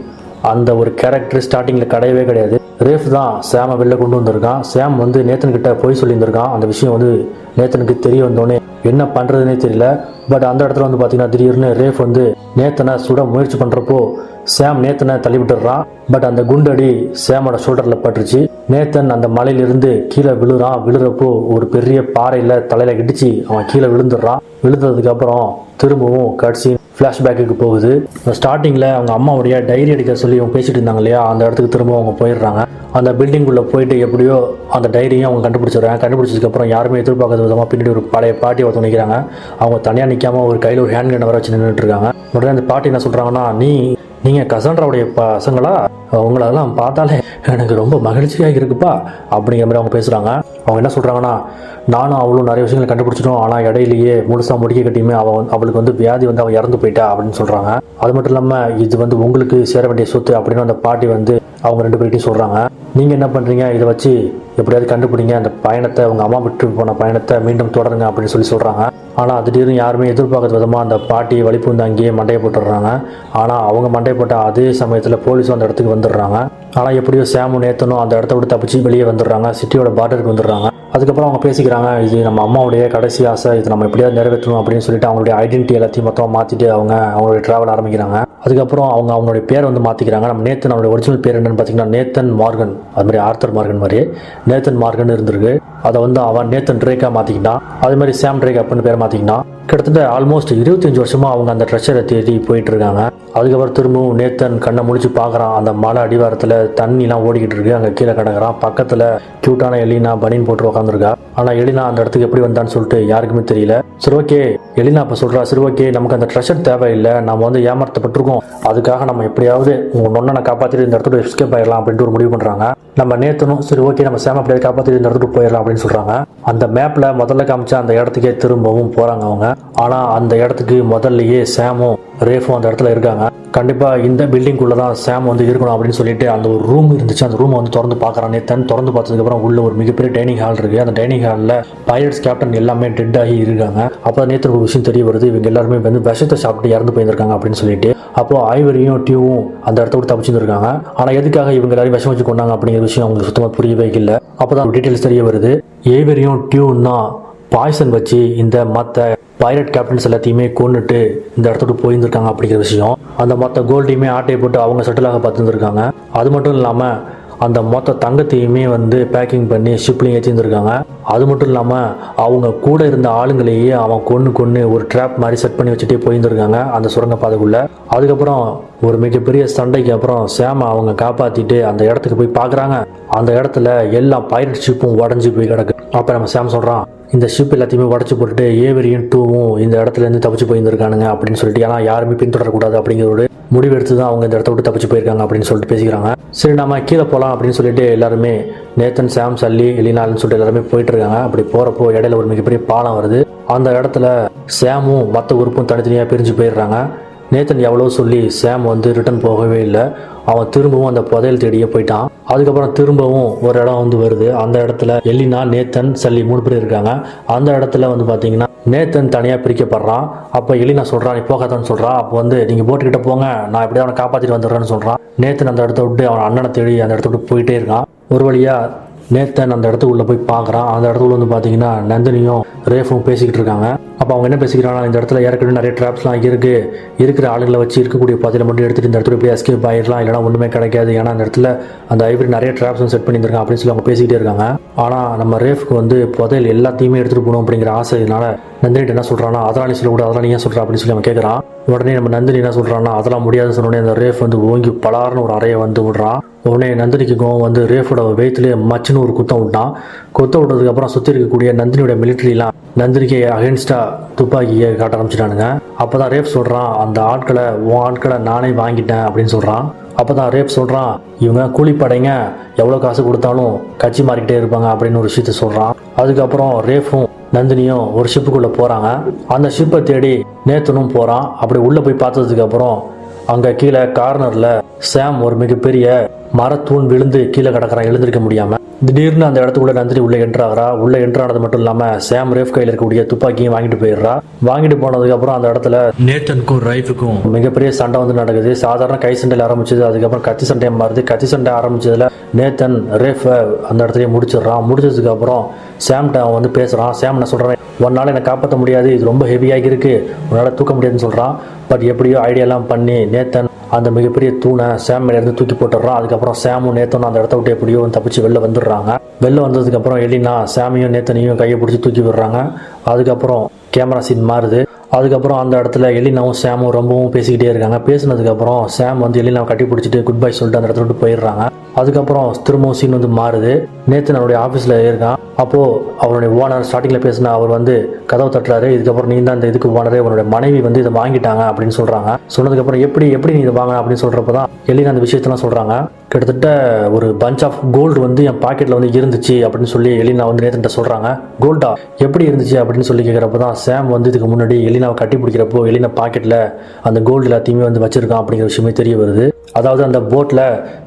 Speaker 1: அந்த ஒரு கேரக்டர் ஸ்டார்டிங்கில் கிடையவே கிடையாது. ரேஃப் தான் சாமை வெளில கொண்டு வந்திருக்கான். சாம் நேத்தன்கிட்ட போய் சொல்லியிருந்திருக்கான். அந்த விஷயம் நேத்தனுக்கு தெரிய வந்தோடனே என்ன பண்ணுறதுனே தெரியல. பட் அந்த இடத்துல பார்த்தீங்கன்னா திடீர்னு ரேஃப் நேத்தனை சுட முயற்சி பண்ணுறப்போ சாம் நேத்தனை தள்ளி விட்டுறான். பட் அந்த குண்டடி சாமோட ஷோல்டரில் பட்டுருச்சு. நேத்தன் அந்த மலையிலிருந்து கீழே விழுறப்போ ஒரு பெரிய பாறையில் தலையில் இடிச்சு அவன் கீழே விழுந்துடுறான். விழுந்ததுக்கப்புறம் திரும்பவும் கட்சின் ஃப்ளாஷ்பேக்கு போகுது. ஸ்டார்டிங்கில் அவங்க அம்மாவுடைய டைரி அடிக்க சொல்லி அவங்க பேசிட்டு இருந்தாங்க இல்லையா, அந்த இடத்துக்கு திரும்ப அவங்க போயிடுறாங்க. அந்த பில்டிங்குள்ளே போயிட்டு எப்படியோ அந்த டைரியும் அவங்க கண்டுபிடிச்சிடுறாங்க. கண்டுபிடிச்சதுக்கப்புறம் யாருமே எதிர்பார்க்காத விதமாக பின்னாடி ஒரு பழைய பாட்டி ஒருத்தர் நிற்கிறாங்க. அவங்க தனியாக நிற்காம ஒரு கையில் ஒரு ஹேண்ட் கன் வர வச்சு நின்றுட்டு இருக்காங்க. உடனே அந்த பாட்டி என்ன சொல்கிறாங்கன்னா, நீங்கள் கசான்ட்ராவுடைய பசங்களா, உங்களெல்லாம் பார்த்தாலே எனக்கு ரொம்ப மகிழ்ச்சியாக இருக்குப்பா அப்படிங்கிற மாதிரி அவங்க பேசுகிறாங்க. அவங்க என்ன சொல்கிறாங்கன்னா, நானும் அவளும் நிறைய விஷயங்களை கண்டுபிடிச்சிட்டோம், ஆனால் இடையிலேயே முழுசாக முடிக்க கட்டியுமே அவளுக்கு வியாதி அவள் இறந்து போயிட்டா அப்படின்னு சொல்கிறாங்க. அது மட்டும் இல்லாமல் இது உங்களுக்கு சேர வேண்டிய சொத்து அப்படின்னு அந்த பாட்டி அவங்க 2 பேர்கிட்டையும் சொல்கிறாங்க. நீங்கள் என்ன பண்ணுறீங்க, இதை வச்சு எப்படியாவது கண்டுபிடிங்க, அந்த பயணத்தை உங்கள் அம்மா விட்டு போன பயணத்தை மீண்டும் தொடருங்க அப்படின்னு சொல்கிறாங்க. ஆனால் திடீர்னு யாருமே எதிர்பார்க்காத விதமாக அந்த பாட்டி வலிப்பு அங்கேயே மண்டையை போட்டுடுறாங்க. ஆனால் அவங்க மண்டையை போட்ட அதே சமயத்தில் போலீஸும் அந்த இடத்துக்கு வந்துடுறாங்க. ஆனால் எப்படியோ சாமும் நேத்தனும் அந்த இடத்த விட்டு தப்பிச்சு வெளியே வந்துடுறாங்க. சிட்டியோட பார்டருக்கு வந்துடுறாங்க. அதுக்கப்புறம் அவங்க பேசிக்கிறாங்க, இது நம்ம அம்மாவுடைய கடைசி ஆசை, இது நம்ம எப்படியாவது நிறைவேற்றணும் அப்படின்னு சொல்லிட்டு அவங்களுடைய ஐடென்டிட்டி எல்லாத்தையும் மொத்தமாக மாற்றிட்டு அவங்களுடைய ட்ராவல் ஆரம்பிக்கிறாங்க. அதுக்கப்புறம் அவங்களுடைய பேர் மாற்றிக்கிறாங்க. நம்ம நேத்தன் அவருடைய ஒரிஜினல் பேர் என்னன்னு பார்த்தீங்கன்னா நேத்தன் மார்கன். அது மாதிரி ஆர்த்தர் மார்கன் மாதிரியே நேத்தன் மார்கன் இருந்திருக்கு. அதை அவன் நேத்தன் ட்ரேக்கா மாற்றிக்கிட்டான். அது மாதிரி சாம் ட்ரேக் அப்படின்னு பேர் மாற்றிக்கிட்டான். கிட்டத்தட்ட ஆல்மோஸ்ட் 25 வருஷமாக அவங்க அந்த ட்ரெஷரை தேடி போயிட்டு இருக்காங்க. அதுக்கப்புறம் திரும்பவும் நேத்தன் கண்ணை முடிச்சு பார்க்குறான். அந்த மலை அடிவாரத்தில் தண்ணிலாம் ஓடிக்கிட்டு இருக்கு. அங்கே கீழே கிடக்குறான். பக்கத்தில் க்யூட்டான எலினா பனின் போட்டு உட்காந்துருக்கா. ஆனால் எலினா அந்த இடத்துக்கு எப்படி வந்தான்னு சொல்லிட்டு யாருக்குமே தெரியல. சரி ஓகே, எலினா இப்போ சொல்கிறா, சரி ஓகே நமக்கு அந்த ட்ரெஷர் தேவையில்லை, நம்ம ஏமாற்றப்பட்டிருக்கோம், அதுக்காக நம்ம எப்படியாவது உங்கள் நொண்ணனை காப்பாற்றிட்டு இந்த இடத்துல எஸ்கேப் ஆயிடலாம் அப்படின்ட்டு ஒரு முடிவு பண்ணுறாங்க. நம்ம நேத்தனும் சரி ஓகே நம்ம சேம் அப்படியே காப்பாற்றிட்டு இந்த இடத்துக்கு போயிடலாம் அப்படின்னு சொல்கிறாங்க. அந்த மேப்பில் முதல்ல காமிச்ச அந்த இடத்துக்கே திரும்பவும் போகிறாங்க அவங்க. ஆனால் அந்த இடத்துக்கு முதல்லையே சாமும் ரேஃபும் அந்த இடத்துல இருக்காங்க. கண்டிப்பாக இந்த பில்டிங்குள்ளே தான் சாம் இருக்கணும் அப்படின்னு சொல்லிட்டு அந்த ஒரு ரூம் இருந்துச்சு. அந்த ரூமை திறந்து பார்க்குறான் நேத்தன். திறந்து பார்த்ததுக்கப்புறம் உள்ள ஒரு மிகப்பெரிய டைனிங் ஹால் இருக்குது. அந்த டைனிங் ஹாலில் பைரட்ஸ் கேப்டன் எல்லாமே டெட் ஆகி இருக்காங்க. அப்போ நேத்தனுக்கு ஒரு விஷயம் தெரிய வருது, இவங்க எல்லாருமே விஷத்தை சாப்பிட்டு இறந்து போயிருக்காங்க அப்படின்னு சொல்லிட்டு. அப்போது ஐவரியும் டியூவும் அந்த இடத்த விட்டு தப்பிச்சுருக்காங்க. ஆனால் எதுக்காக இவங்க எல்லாரும் விஷம் வச்சு கொண்டாங்க அப்படிங்கிற விஷயம் அவங்களுக்கு சுத்தமாக புரியவே இல்லை. அப்போ தான் டீட்டெயில்ஸ் தெரிய வருது. ஏவரியும் டியூவும் தான் பாய்சன் வச்சு இந்த மற்ற பைரட் கேப்டன்ஸ் எல்லாத்தையுமே கொண்டுட்டு இந்த இடத்துக்கு போயிருந்திருக்காங்க அப்படிங்கிற விஷயம். அந்த மற்ற கோல்டையுமே ஆட்டையை போட்டு அவங்க செட்டிலாக பார்த்துருந்துருக்காங்க. அது மட்டும் இல்லாமல் அந்த மொத்த தங்கத்தையுமே வந்து பேக்கிங் பண்ணி ஷிப்லையும் ஏற்றி இருந்திருக்காங்க. அது மட்டும் இல்லாமல் அவங்க கூட இருந்த ஆளுங்களையே அவன் கொன்று ஒரு ட்ராப் மாதிரி செட் பண்ணி வச்சுட்டே போயிருந்திருக்காங்க அந்த சுரங்கப்பாதைக்குள்ளே. அதுக்கப்புறம் ஒரு மிகப்பெரிய சண்டைக்கு அப்புறம் சேமை அவங்க காப்பாற்றிட்டு அந்த இடத்துக்கு போய் பார்க்குறாங்க. அந்த இடத்துல எல்லா பைரட் ஷிப்பும் உடஞ்சி போய் கிடக்கு. அப்போ நம்ம சேம் சொல்கிறான், இந்த ஷிப் எல்லாத்தையுமே உடச்சி போட்டுட்டு ஏவரியும் 2வும் இந்த இடத்துலேருந்து தப்பிச்சு போயிருந்திருக்கானுங்க அப்படின்னு சொல்லிட்டு, ஏன்னா யாருமே பின்தொடரக்கூடாது அப்படிங்கிற ஒரு முடிவு எடுத்து தான் அவங்க இந்த இடத்த விட்டு தப்பிச்சு போயிருக்காங்க அப்படின்னு சொல்லிட்டு பேசிக்கிறாங்க. சரி நம்ம கீழே போகலாம் அப்படின்னு சொல்லிட்டு எல்லாருமே நேத்தன், சாம், சல்லி, எலினால்னு சொல்லிட்டு எல்லாருமே போயிட்டு இருக்காங்க. அப்படி போகிறப்போ இடையில ஒரு மிகப்பெரிய பாலம் வருது. அந்த இடத்துல சேமும் மற்ற குரூப்பும் தனித்தனியாக பிரிஞ்சு போயிடுறாங்க. நேத்தன் எவ்வளோ சொல்லி சேம் வந்து ரிட்டர்ன் போகவே இல்லை. அவன் திரும்பவும் அந்த புதையல் தேடியே போயிட்டான். அதுக்கப்புறம் திரும்பவும் ஒரு இடம் வந்து வருது. அந்த இடத்துல எலினா, நேத்தன், சல்லி 3 பேர் இருக்காங்க. அந்த இடத்துல வந்து பார்த்தீங்கன்னா நேத்தன் தனியாக பிரிக்கப்படுறான். அப்போ எலினா சொல்கிறான், நீ போகாதான்னு சொல்கிறான். அப்போ வந்து நீங்கள் போட்டுக்கிட்ட போங்க, நான் எப்படியா அவனை காப்பாற்றிட்டு வந்துடுறேன்னு சொல்கிறான். நேத்தன் அந்த இடத்த விட்டு அவன் அண்ணனை தேடி அந்த இடத்த விட்டு போயிட்டே இருக்கான். ஒரு வழியாக நேத்தன் அந்த இடத்துக்குள்ளே போய் பார்க்குறான். அந்த இடத்துக்குள்ள வந்து பார்த்தீங்கன்னா நந்தினியும் ரேஃபும் பேசிக்கிட்டு இருக்காங்க. அப்போ அவங்க என்ன பேசிக்கிறாங்கன்னா, இந்த இடத்துல ஏற்கனவே நிறைய ட்ராப்ஸ்லாம் இருக்கிற ஆளுங்களை வச்சு இருக்கக்கூடிய பதில மட்டும் எடுத்துகிட்டு இந்த இடத்துல போய் எஸ்கேப் ஆகிடலாம், இல்லைனா ஒன்றுமே கிடைக்காது. ஏன்னா அந்த இடத்துல அந்த ஐவரி நிறைய ட்ராப்ஸும் செட் பண்ணியிருக்காங்க அப்படின்னு சொல்லி அவங்க பேசிக்கிட்டே இருக்காங்க. ஆனால் நம்ம ரேஃப்க்கு வந்து புதையல் எல்லாத்தையுமே எடுத்துகிட்டு போகணும் அப்படிங்கிற ஆசைனால நந்தினிட்டு என்ன சொல்கிறான்னா, அதெல்லாம் நீ சொல்லக்கூட, அதெல்லாம் நீ ஏன் சொல்கிறா அப்படின்னு சொல்லி அவன் கேட்குறான். உடனே நம்ம நந்தினி என்ன சொல்கிறான்னா, அதெல்லாம் முடியாதுன்னு சொன்னோடனே அந்த ரேஃப் வந்து ஓங்கி பலார்னு ஒரு அறையை வந்து விடுறான். உடனே நந்தினிக்கு கோவம் வந்து ரேஃபோட வெயித்துலேயே மச்சுன்னு ஒரு குத்தம் விட்டான். குத்த விட்டதுக்கப்புறம் சுற்றி இருக்கக்கூடிய நந்தினியோட மிலிட்ரிலாம் நந்தினிக்கு அகேன்ஸ்டாக துப்பாக்கியை காட்ட ஆரம்பிச்சிட்டானுங்க. அப்போ தான் ரேஃப் சொல்கிறான், அந்த உன் ஆட்களை நானே வாங்கிட்டேன் அப்படின்னு சொல்கிறான். அப்போ தான் ரேப் சொல்கிறான், இவங்க கூலிப்படைங்க, எவ்வளோ காசு கொடுத்தாலும் கட்சி மாறிக்கிட்டே இருப்பாங்க அப்படின்னு ஒரு விஷயத்த சொல்கிறான். அதுக்கப்புறம் ரேஃபும் நந்தினியும் ஒரு ஷிப்புக்குள்ளே போகிறாங்க. அந்த ஷிப்பை தேடி நேத்தனும் போகிறான். அப்படி உள்ளே போய் பார்த்ததுக்கப்புறம் அங்கே கீழே கார்னரில் சாம் ஒரு மிகப்பெரிய மரத்தூண் விழுந்து கீழே கிடக்கிறான், எழுந்திருக்க முடியாமல். திடீர்னு அந்த இடத்துக்குள்ள நந்தினி உள்ளே என்ட்ராகிறா. உள்ளே என்ட்ரானது மட்டும் இல்லாமல் சாம் ரேஃப் கையில் இருக்கக்கூடிய துப்பாக்கியும் வாங்கிட்டு போயிடுறா. வாங்கிட்டு போனதுக்கப்புறம் அந்த இடத்துல நேத்தனுக்கும் ரைஃபுக்கும் மிகப்பெரிய சண்டை வந்து நடக்குது. சாதாரண கை சண்டையில் ஆரம்பிச்சது, அதுக்கப்புறம் கத்தி சண்டையை மாறுது. கத்தி சண்டை ஆரம்பிச்சதுல நேத்தன் ரேஃபை அந்த இடத்துலயே முடிச்சிடுறான். முடிச்சதுக்கப்புறம் சாம்கிட்ட அவன் வந்து பேசுகிறான். சாம் என்ன சொல்கிறான், உன்னால் என்னை காப்பாற்ற முடியாது, இது ரொம்ப ஹெவியாக இருக்குது, உன்னால் தூக்க முடியாதுன்னு சொல்கிறான். பட் எப்படியோ ஐடியாலாம் பண்ணி நேத்தன் அந்த மிகப்பெரிய தூணை சாம் மேலேருந்து தூக்கி போட்டுடுறான். அதுக்கப்புறம் சாமும் நேத்தனும் அந்த இடத்த விட்டு எப்படியோ தப்பிச்சு வெளில வந்துடுறாங்க. வெளில வந்ததுக்கப்புறம் எலினா சாமியும் நேத்தனையும் கையை பிடிச்சி தூக்கி விடுறாங்க. அதுக்கப்புறம் கேமரா சீன் மாறுது. அதுக்கப்புறம் அந்த இடத்துல எலினாவும் சாமும் ரொம்பவும் பேசிக்கிட்டே இருக்காங்க. பேசினதுக்கப்புறம் சாம் வந்து எலினாவை கட்டி பிடிச்சிட்டு குட் பை சொல்லிட்டு அந்த இடத்த விட்டு போயிடுறாங்க. அதுக்கப்புறம் திரும்பவும் சீன் வந்து மாறுது. நேத்தன் அவருடைய ஆஃபீஸில் இருக்கான். அப்போது அவருடைய ஓனர் ஸ்டார்டிங்கில் பேசினா அவர் வந்து கதவை தட்டுறாரு. இதுக்கப்புறம் நீ தான் இந்த இதுக்கு ஓனரு, உன்னுடைய மனைவி வந்து இதை வாங்கிட்டாங்க அப்படின்னு சொல்கிறாங்க. சொன்னதுக்கப்புறம் எப்படி நீ இதை வாங்க அப்படின்னு சொல்கிறப்ப தான் எலினா அந்த விஷயத்தெல்லாம் சொல்கிறாங்க. கிட்டத்தட்ட ஒரு பஞ்ச் ஆஃப் கோல்டு வந்து என் பாக்கெட்டில் வந்து இருந்துச்சு அப்படின்னு சொல்லி எலினா வந்து நேத்தன்ட்ட சொல்கிறாங்க. கோல்டா எப்படி இருந்துச்சு அப்படின்னு சொல்லி கேட்குறப்ப தான் சாம் வந்து இதுக்கு முன்னாடி எலினாவை கட்டி பிடிக்கிறப்போ எலினா பாக்கெட்டில் அந்த கோல்டு எல்லாத்தையுமே வந்து வச்சிருக்கான் அப்படிங்கிற விஷயமே தெரிய வருது. அதாவது அந்த போட்டில்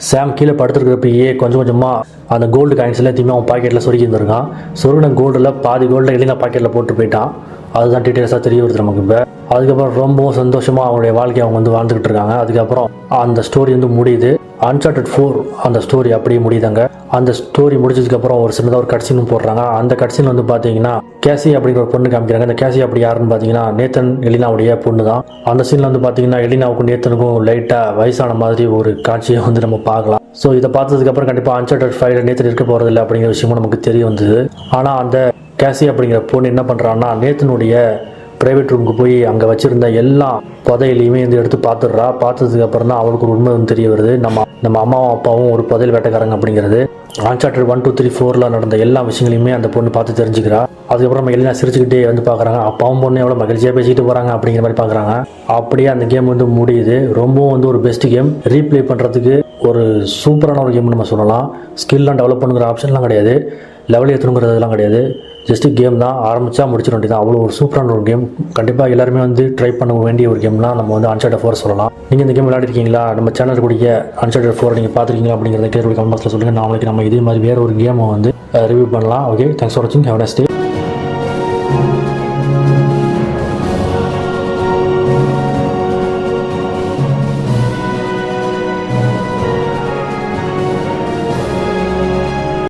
Speaker 1: சாம் கீழே படுத்துருக்கிறப்பயே கொஞ்சம் கொஞ்சமாக அந்த கோல்டு காயின்ஸ் எல்லாத்தையுமே அவன் பாக்கெட்டில் சொருகி இருந்திருக்கான். சொருகின கோல்டில் பாதி கோல்டை எலினா பாக்கெட்டில் போட்டு போயிட்டான். அதுதான் டீட்டெயில்ஸாக தெரிய வருது நமக்கு இப்போ. அதுக்கப்புறம் ரொம்பவும் சந்தோஷமாக அவங்களுடைய வாழ்க்கையை அவங்க வந்து வாழ்ந்துக்கிட்டு இருக்காங்க. அதுக்கப்புறம் அந்த ஸ்டோரி வந்து முடியுது. அன்சார்ட்டட் 4 அந்த ஸ்டோரி அப்படியே முடியுதாங்க. அந்த ஸ்டோரி முடிச்சதுக்கப்புறம் ஒரு சின்னதாக ஒரு கட்சீனும் போடுறாங்க. அந்த கட்சீன் வந்து பார்த்தீங்கன்னா கேசி அப்படிங்கிற ஒரு பொண்ணு காமிக்கிறாங்க. அந்த கேசி அப்படி யாருன்னு பார்த்தீங்கன்னா நேத்தன் எலினாவுடைய பொண்ணு தான். அந்த சீனில் வந்து பார்த்தீங்கன்னா எலினாவுக்கும் நேத்தனுக்கும் லைட்டாக வயசான மாதிரி ஒரு காட்சியை வந்து நம்ம பார்க்கலாம். ஸோ இதை பார்த்ததுக்கப்புறம் கண்டிப்பாக அன்சார்ட்டட் 5 நேத்தன் இருக்க போகிறதில்ல அப்படிங்கிற விஷயமும் நமக்கு தெரிய வந்தது. ஆனால் அந்த கேசி அப்படிங்கிற பொண்ணு என்ன பண்ணுறான்னா நேத்தனுடைய ப்ரைவேட் ரூமுக்கு போய் அங்கே வச்சுருந்த எல்லா புதையிலையுமே வந்து எடுத்து பார்த்துடுறா. பார்த்ததுக்கப்புறம் தான் அவளுக்கு ஒரு உண்மை வந்து தெரிய வருது. நம்ம அம்மாவும் அப்பாவும் ஒரு புதையல் வேட்டைக்காரங்க அப்படிங்கிறது. அன்சார்ட்டட் 1, 2, 3, 4 நடந்த எல்லா விஷயங்களையுமே அந்த பொண்ணு பார்த்து தெரிஞ்சுக்கிறா. அதுக்கப்புறம் நம்ம எல்லாம் சிரிச்சுக்கிட்டே வந்து பார்க்குறாங்க. அப்பாவும் பொண்ணு எவ்வளோ மகிழ்ச்சியாக பேசிக்கிட்டு போகிறாங்க அப்படிங்கிற மாதிரி பார்க்குறாங்க. அப்படியே அந்த கேம் வந்து முடியுது. ரொம்பவும் வந்து ஒரு பெஸ்ட் கேம். ரீப்ளே பண்ணுறதுக்கு ஒரு சூப்பரான ஒரு கேம் நம்ம சொல்லலாம். ஸ்கில்லாம் டெவலப் பண்ணுங்கிற ஆப்ஷன்லாம் கிடையாது, லெவல் ஏற்றணுங்கிறதுலாம் கிடையாது. ஜஸ்ட்டு கேம் தான், ஆரம்பித்தா முடிச்சிட வேண்டியதான். அவ்வளோ ஒரு சூப்பரான ஒரு கேம். கண்டிப்பாக எல்லாருமே வந்து ட்ரை பண்ண வேண்டிய ஒரு கேம்லாம் நம்ம வந்து அன்சார்ட்டட் 4 சொல்லலாம். நீங்கள் இந்த கேம் விளையாடிருக்கீங்களா? நம்ம சேனல் கூடிய அன்சார்ட்டட் 4 நீங்கள் பார்த்துருக்கீங்களா அப்படிங்கிறத கேட்கக்கூடிய கமெண்ட் பாக்ஸில் சொல்லுங்கள். நாளைக்கு நம்ம இதே மாதிரி வேறு ஒரு கேமை வந்து ரிவ்யூ பண்ணலாம். ஓகே, தேங்க்ஸ் ஃபார் வாட்சிங். Have a nice day.